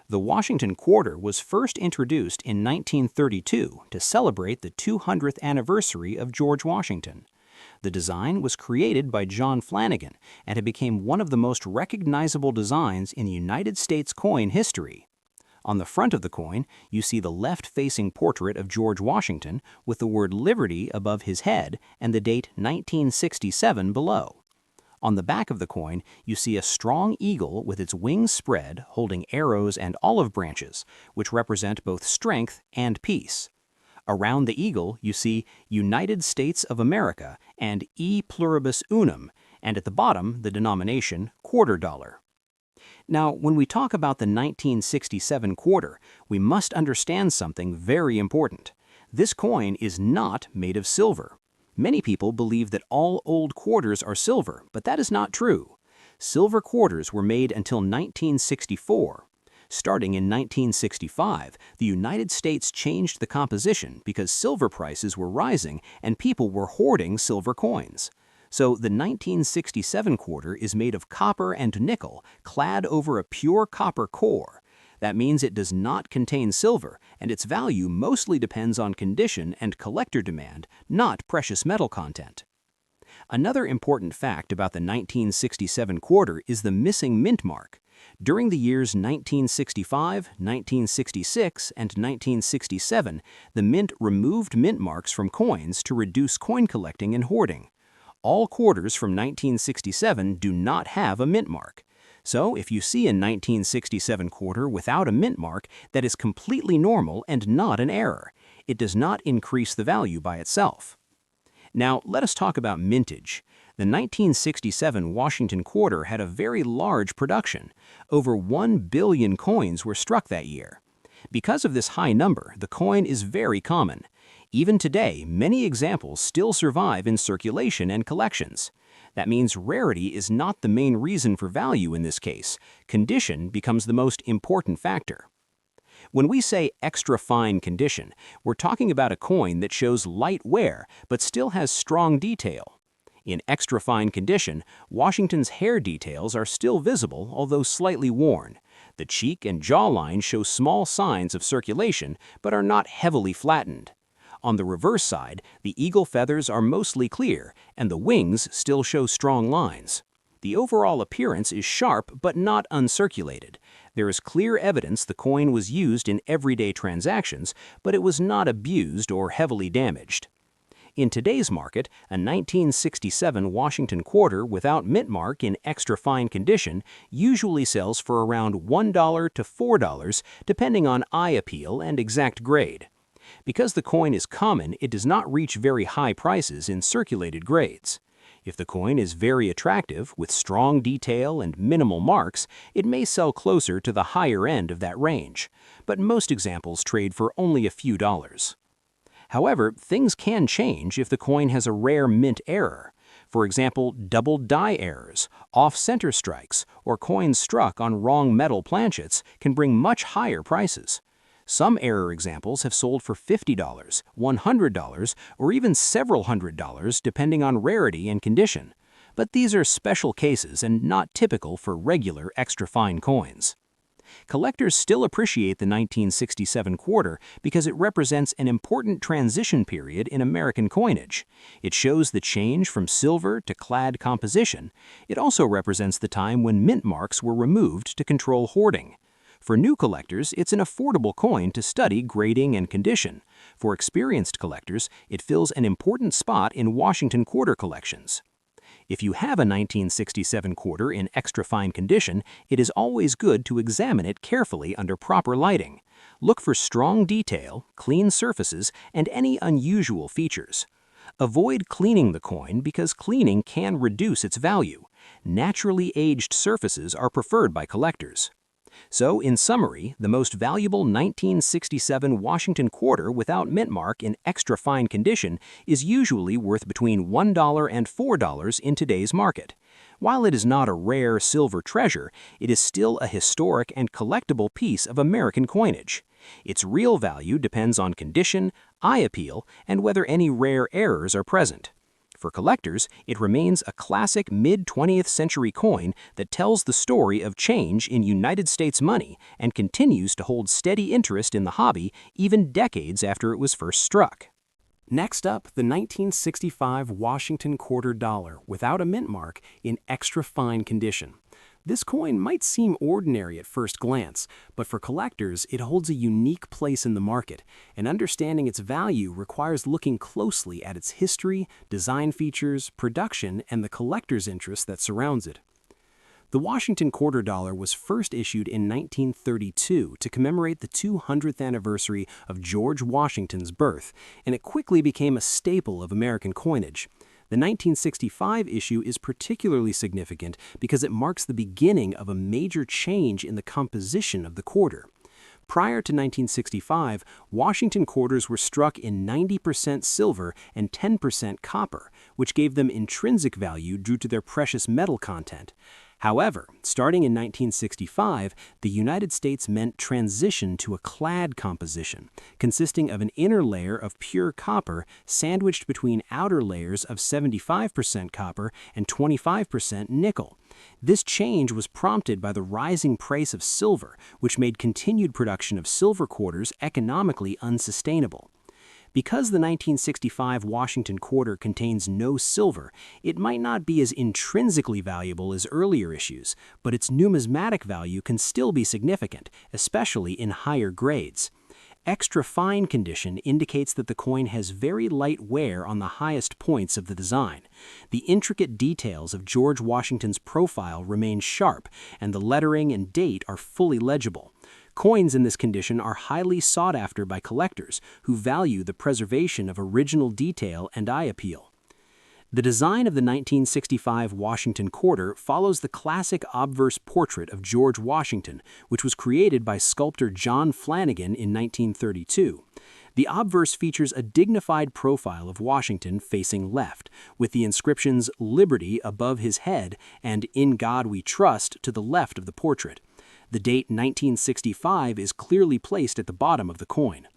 The Washington quarter was first introduced in 1932 to celebrate the 200th anniversary of George Washington. The design was created by John Flanagan, and it became one of the most recognizable designs in United States coin history. On the front of the coin, you see the left-facing portrait of George Washington with the word Liberty above his head and the date 1967 below. On the back of the coin, you see a strong eagle with its wings spread, holding arrows and olive branches, which represent both strength and peace. Around the eagle, you see United States of America and E pluribus unum, and at the bottom, the denomination quarter dollar. Now, when we talk about the 1967 quarter, we must understand something very important. This coin is not made of silver. Many people believe that all old quarters are silver, but that is not true. Silver quarters were made until 1964. Starting in 1965, the United States changed the composition because silver prices were rising and people were hoarding silver coins. So the 1967 quarter is made of copper and nickel clad over a pure copper core. That means it does not contain silver, and its value mostly depends on condition and collector demand, not precious metal content. Another important fact about the 1967 quarter is the missing mint mark. During the years 1965, 1966, and 1967, the mint removed mint marks from coins to reduce coin collecting and hoarding. All quarters from 1967 do not have a mint mark. So if you see a 1967 quarter without a mint mark, that is completely normal and not an error. It does not increase the value by itself. Now, let us talk about mintage. The 1967 Washington quarter had a very large production. Over 1 billion coins were struck that year. Because of this high number, the coin is very common. Even today, many examples still survive in circulation and collections. That means rarity is not the main reason for value in this case. Condition becomes the most important factor. When we say extra fine condition, we're talking about a coin that shows light wear but still has strong detail. In extra fine condition, Washington's hair details are still visible, although slightly worn. The cheek and jawline show small signs of circulation but are not heavily flattened. On the reverse side, the eagle feathers are mostly clear, and the wings still show strong lines. The overall appearance is sharp but not uncirculated. There is clear evidence the coin was used in everyday transactions, but it was not abused or heavily damaged. In today's market, a 1967 Washington quarter without mint mark in extra fine condition usually sells for around $1 to $4, depending on eye appeal and exact grade. Because the coin is common, it does not reach very high prices in circulated grades. If the coin is very attractive, with strong detail and minimal marks, it may sell closer to the higher end of that range, but most examples trade for only a few dollars. However, things can change if the coin has a rare mint error. For example, double die errors, off-center strikes, or coins struck on wrong metal planchets can bring much higher prices. Some error examples have sold for $50, $100, or even several $100s depending on rarity and condition. But these are special cases and not typical for regular extra fine coins. Collectors still appreciate the 1967 quarter because it represents an important transition period in American coinage. It shows the change from silver to clad composition. It also represents the time when mint marks were removed to control hoarding. For new collectors, it's an affordable coin to study grading and condition. For experienced collectors, it fills an important spot in Washington quarter collections. If you have a 1967 quarter in extra fine condition, it is always good to examine it carefully under proper lighting. Look for strong detail, clean surfaces, and any unusual features. Avoid cleaning the coin because cleaning can reduce its value. Naturally aged surfaces are preferred by collectors. So, in summary, the most valuable 1967 Washington quarter without mint mark in extra fine condition is usually worth between $1 and $4 in today's market. While it is not a rare silver treasure, it is still a historic and collectible piece of American coinage. Its real value depends on condition, eye appeal, and whether any rare errors are present. For collectors, it remains a classic mid-20th century coin that tells the story of change in United States money and continues to hold steady interest in the hobby even decades after it was first struck. Next up, the 1965 Washington quarter dollar without a mint mark in extra fine condition. This coin might seem ordinary at first glance, but for collectors, it holds a unique place in the market, and understanding its value requires looking closely at its history, design features, production, and the collector's interest that surrounds it. The Washington quarter dollar was first issued in 1932 to commemorate the 200th anniversary of George Washington's birth, and it quickly became a staple of American coinage. The 1965 issue is particularly significant because it marks the beginning of a major change in the composition of the quarter. Prior to 1965, Washington quarters were struck in 90% silver and 10% copper, which gave them intrinsic value due to their precious metal content. However, starting in 1965, the United States Mint transitioned to a clad composition, consisting of an inner layer of pure copper sandwiched between outer layers of 75% copper and 25% nickel. This change was prompted by the rising price of silver, which made continued production of silver quarters economically unsustainable. Because the 1965 Washington quarter contains no silver, it might not be as intrinsically valuable as earlier issues, but its numismatic value can still be significant, especially in higher grades. Extra fine condition indicates that the coin has very light wear on the highest points of the design. The intricate details of George Washington's profile remain sharp, and the lettering and date are fully legible. Coins in this condition are highly sought after by collectors who value the preservation of original detail and eye appeal. The design of the 1965 Washington quarter follows the classic obverse portrait of George Washington, which was created by sculptor John Flanagan in 1932. The obverse features a dignified profile of Washington facing left, with the inscriptions "Liberty" above his head and "In God We Trust" to the left of the portrait. The date 1965 is clearly placed at the bottom of the coin.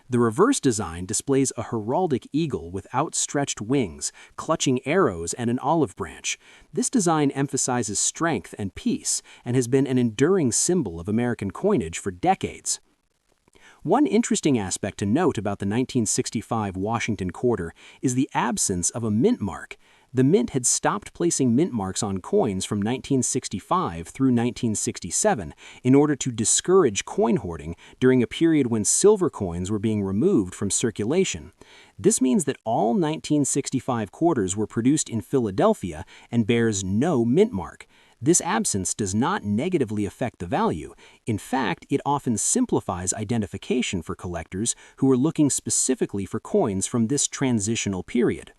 The reverse design displays a heraldic eagle with outstretched wings, clutching arrows and an olive branch. This design emphasizes strength and peace and has been an enduring symbol of American coinage for decades. One interesting aspect to note about the 1965 Washington quarter is the absence of a mint mark. The mint had stopped placing mint marks on coins from 1965 through 1967 in order to discourage coin hoarding during a period when silver coins were being removed from circulation. This means that all 1965 quarters were produced in Philadelphia and bears no mint mark. This absence does not negatively affect the value. In fact, it often simplifies identification for collectors who are looking specifically for coins from this transitional period.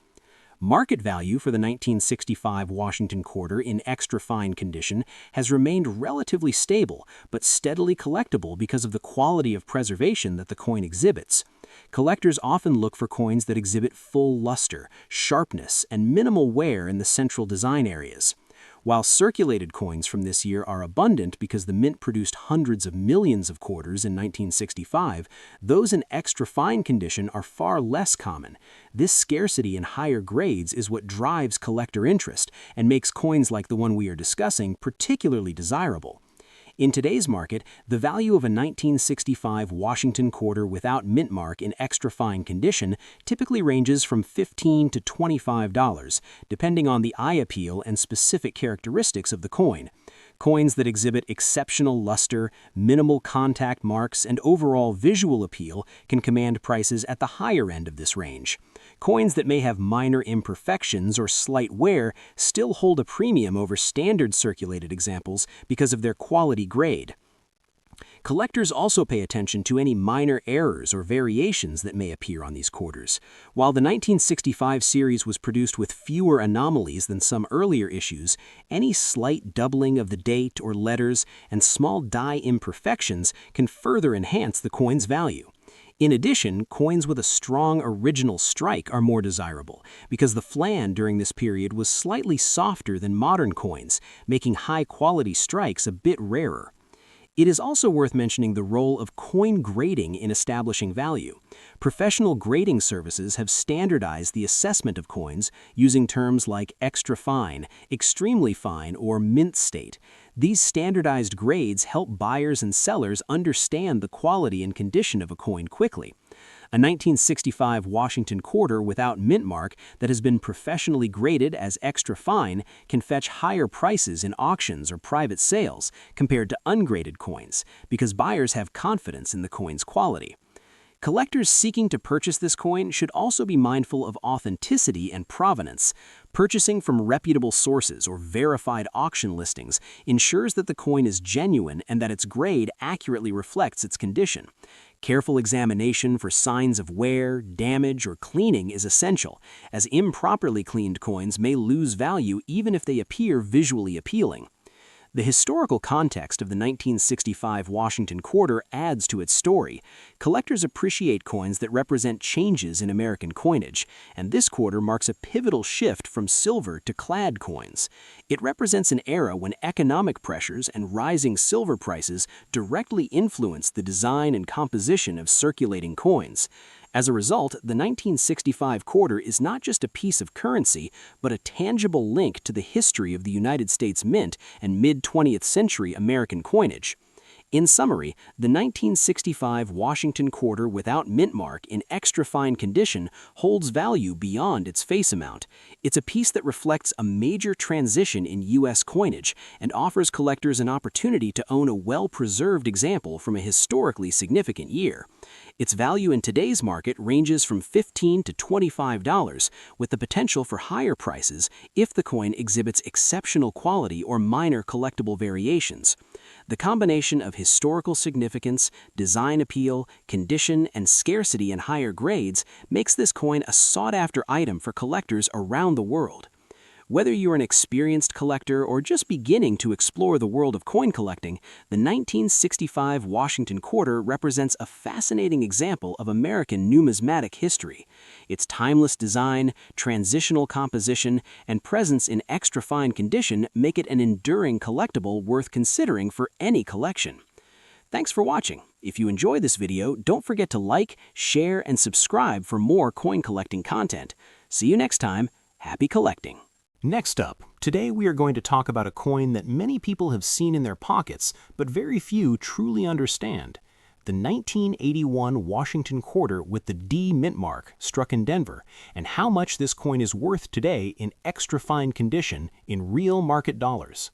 Market value for the 1965 Washington quarter in extra fine condition has remained relatively stable, but steadily collectible because of the quality of preservation that the coin exhibits. Collectors often look for coins that exhibit full luster, sharpness, and minimal wear in the central design areas. While circulated coins from this year are abundant because the mint produced hundreds of millions of quarters in 1965, those in extra fine condition are far less common. This scarcity in higher grades is what drives collector interest and makes coins like the one we are discussing particularly desirable. In today's market, the value of a 1965 Washington quarter without mint mark in extra fine condition typically ranges from $15 to $25, depending on the eye appeal and specific characteristics of the coin. Coins that exhibit exceptional luster, minimal contact marks, and overall visual appeal can command prices at the higher end of this range. Coins that may have minor imperfections or slight wear still hold a premium over standard circulated examples because of their quality grade. Collectors also pay attention to any minor errors or variations that may appear on these quarters. While the 1965 series was produced with fewer anomalies than some earlier issues, any slight doubling of the date or letters and small die imperfections can further enhance the coin's value. In addition, coins with a strong original strike are more desirable because the flan during this period was slightly softer than modern coins, making high-quality strikes a bit rarer. It is also worth mentioning the role of coin grading in establishing value. Professional grading services have standardized the assessment of coins using terms like extra fine, extremely fine, or mint state. These standardized grades help buyers and sellers understand the quality and condition of a coin quickly. A 1965 Washington quarter without mint mark that has been professionally graded as extra fine can fetch higher prices in auctions or private sales compared to ungraded coins because buyers have confidence in the coin's quality. Collectors seeking to purchase this coin should also be mindful of authenticity and provenance. Purchasing from reputable sources or verified auction listings ensures that the coin is genuine and that its grade accurately reflects its condition. Careful examination for signs of wear, damage, or cleaning is essential, as improperly cleaned coins may lose value even if they appear visually appealing. The historical context of the 1965 Washington quarter adds to its story. Collectors appreciate coins that represent changes in American coinage, and this quarter marks a pivotal shift from silver to clad coins. It represents an era when economic pressures and rising silver prices directly influenced the design and composition of circulating coins. As a result, the 1965 quarter is not just a piece of currency, but a tangible link to the history of the United States Mint and mid-20th century American coinage. In summary, the 1965 Washington quarter without mint mark in extra fine condition holds value beyond its face amount. It's a piece that reflects a major transition in U.S. coinage and offers collectors an opportunity to own a well-preserved example from a historically significant year. Its value in today's market ranges from $15 to $25, with the potential for higher prices if the coin exhibits exceptional quality or minor collectible variations. The combination of historical significance, design appeal, condition, and scarcity in higher grades makes this coin a sought-after item for collectors around the world. Whether you're an experienced collector or just beginning to explore the world of coin collecting, the 1965 Washington quarter represents a fascinating example of American numismatic history. Its timeless design, transitional composition, and presence in extra fine condition make it an enduring collectible worth considering for any collection. Thanks for watching. If you enjoyed this video, don't forget to like, share, and subscribe for more coin collecting content. See you next time. Happy collecting! Next up, today we are going to talk about a coin that many people have seen in their pockets, but very few truly understand. The 1981 Washington quarter with the D mint mark struck in Denver, and how much this coin is worth today in extra fine condition in real market dollars.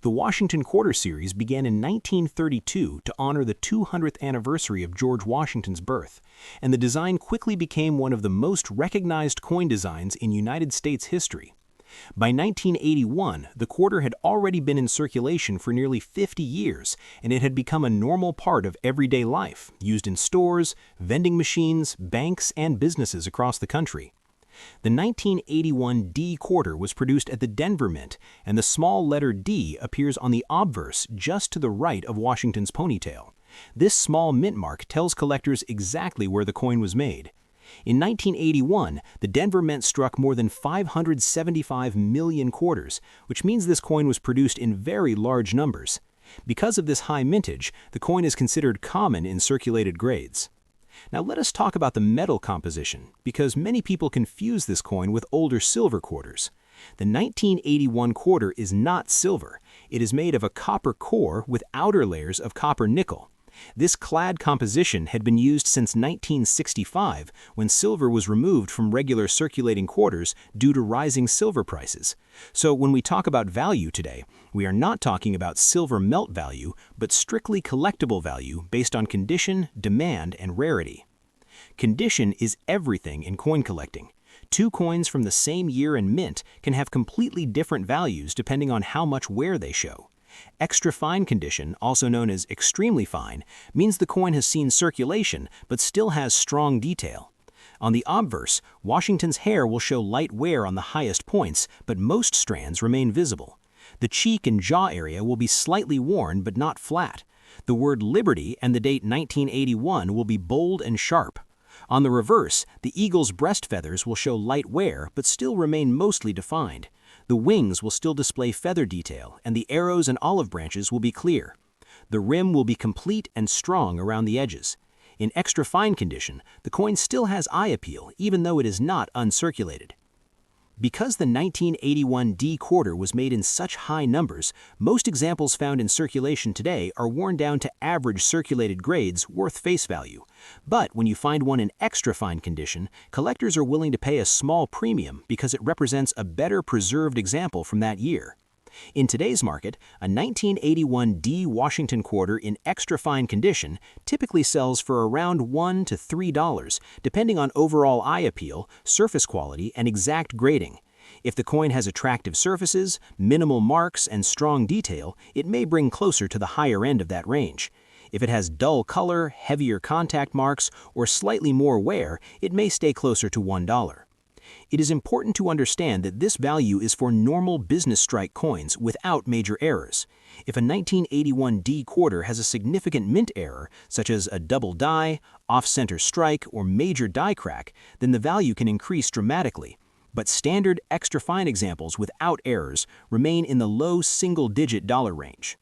The Washington quarter series began in 1932 to honor the 200th anniversary of George Washington's birth, and the design quickly became one of the most recognized coin designs in United States history. By 1981, the quarter had already been in circulation for nearly 50 years, and it had become a normal part of everyday life, used in stores, vending machines, banks, and businesses across the country. The 1981 D quarter was produced at the Denver Mint, and the small letter D appears on the obverse just to the right of Washington's ponytail. This small mint mark tells collectors exactly where the coin was made. In 1981, the Denver Mint struck more than 575 million quarters, which means this coin was produced in very large numbers. Because of this high mintage, the coin is considered common in circulated grades. Now let us talk about the metal composition, because many people confuse this coin with older silver quarters. The 1981 quarter is not silver. It is made of a copper core with outer layers of copper nickel. This clad composition had been used since 1965, when silver was removed from regular circulating quarters due to rising silver prices. So when we talk about value today, we are not talking about silver melt value, but strictly collectible value based on condition, demand, and rarity. Condition is everything in coin collecting. Two coins from the same year and mint can have completely different values depending on how much wear they show. Extra fine condition, also known as extremely fine, means the coin has seen circulation but still has strong detail. On the obverse, Washington's hair will show light wear on the highest points, but most strands remain visible. The cheek and jaw area will be slightly worn but not flat. The word Liberty and the date 1981 will be bold and sharp. On the reverse, the eagle's breast feathers will show light wear but still remain mostly defined. The wings will still display feather detail, and the arrows and olive branches will be clear. The rim will be complete and strong around the edges. In extra fine condition, the coin still has eye appeal even though it is not uncirculated. Because the 1981 D quarter was made in such high numbers, most examples found in circulation today are worn down to average circulated grades worth face value. But when you find one in extra fine condition, collectors are willing to pay a small premium because it represents a better preserved example from that year. In today's market, a 1981 D Washington quarter in extra fine condition typically sells for around $1 to $3, depending on overall eye appeal, surface quality, and exact grading. If the coin has attractive surfaces, minimal marks, and strong detail, it may bring closer to the higher end of that range. If it has dull color, heavier contact marks, or slightly more wear, it may stay closer to $1. It is important to understand that this value is for normal business strike coins without major errors. If a 1981 D quarter has a significant mint error, such as a double die, off-center strike, or major die crack, then the value can increase dramatically. But standard extra fine examples without errors remain in the low single-digit dollar range.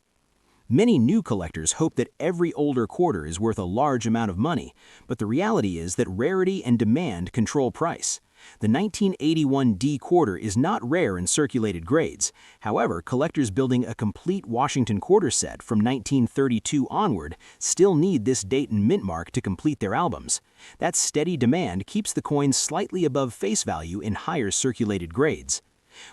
Many new collectors hope that every older quarter is worth a large amount of money, but the reality is that rarity and demand control price. The 1981 D quarter is not rare in circulated grades. However, collectors building a complete Washington quarter set from 1932 onward still need this date and mint mark to complete their albums. That steady demand keeps the coin slightly above face value in higher circulated grades.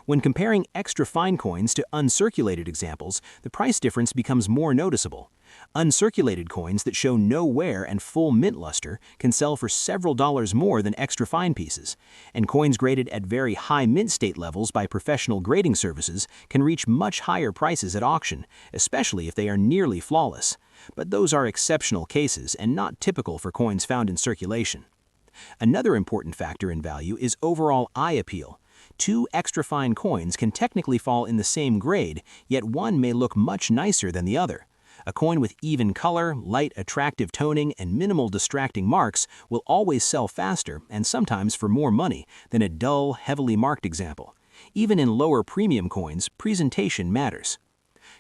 When comparing extra fine coins to uncirculated examples, the price difference becomes more noticeable. Uncirculated coins that show no wear and full mint luster can sell for several dollars more than extra fine pieces, and coins graded at very high mint state levels by professional grading services can reach much higher prices at auction, especially if they are nearly flawless. But those are exceptional cases and not typical for coins found in circulation. Another important factor in value is overall eye appeal. Two extra fine coins can technically fall in the same grade, yet one may look much nicer than the other. A coin with even color, light, attractive toning, and minimal distracting marks will always sell faster and sometimes for more money than a dull, heavily marked example. Even in lower premium coins, presentation matters.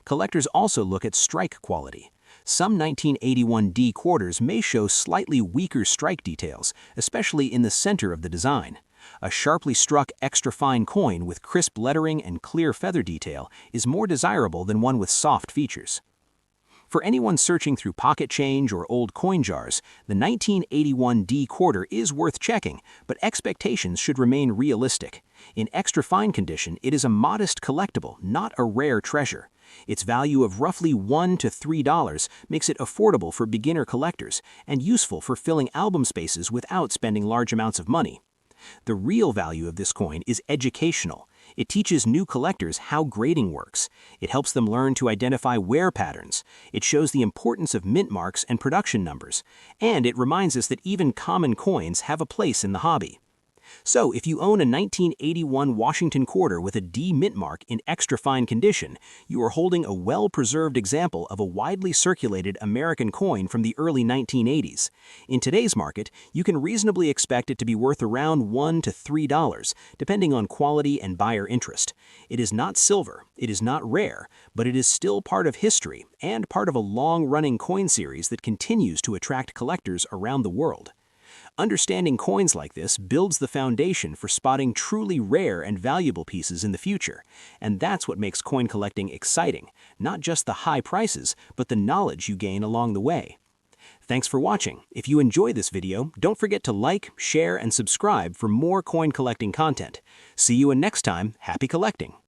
Collectors also look at strike quality. Some 1981 D quarters may show slightly weaker strike details, especially in the center of the design. A sharply struck extra fine coin with crisp lettering and clear feather detail is more desirable than one with soft features. For anyone searching through pocket change or old coin jars, the 1981 D quarter is worth checking, but expectations should remain realistic. In extra fine condition, it is a modest collectible, not a rare treasure. Its value of roughly $1 to $3 makes it affordable for beginner collectors and useful for filling album spaces without spending large amounts of money. The real value of this coin is educational. It teaches new collectors how grading works. It helps them learn to identify wear patterns. It shows the importance of mint marks and production numbers. And it reminds us that even common coins have a place in the hobby. So, if you own a 1981 Washington quarter with a D mint mark in extra fine condition, you are holding a well-preserved example of a widely circulated American coin from the early 1980s. In today's market, you can reasonably expect it to be worth around $1 to $3, depending on quality and buyer interest. It is not silver, it is not rare, but it is still part of history and part of a long-running coin series that continues to attract collectors around the world. Understanding coins like this builds the foundation for spotting truly rare and valuable pieces in the future, and that's what makes coin collecting exciting, not just the high prices, but the knowledge you gain along the way. Thanks for watching. If you enjoyed this video, don't forget to like, share, and subscribe for more coin collecting content. See you in next time. Happy collecting!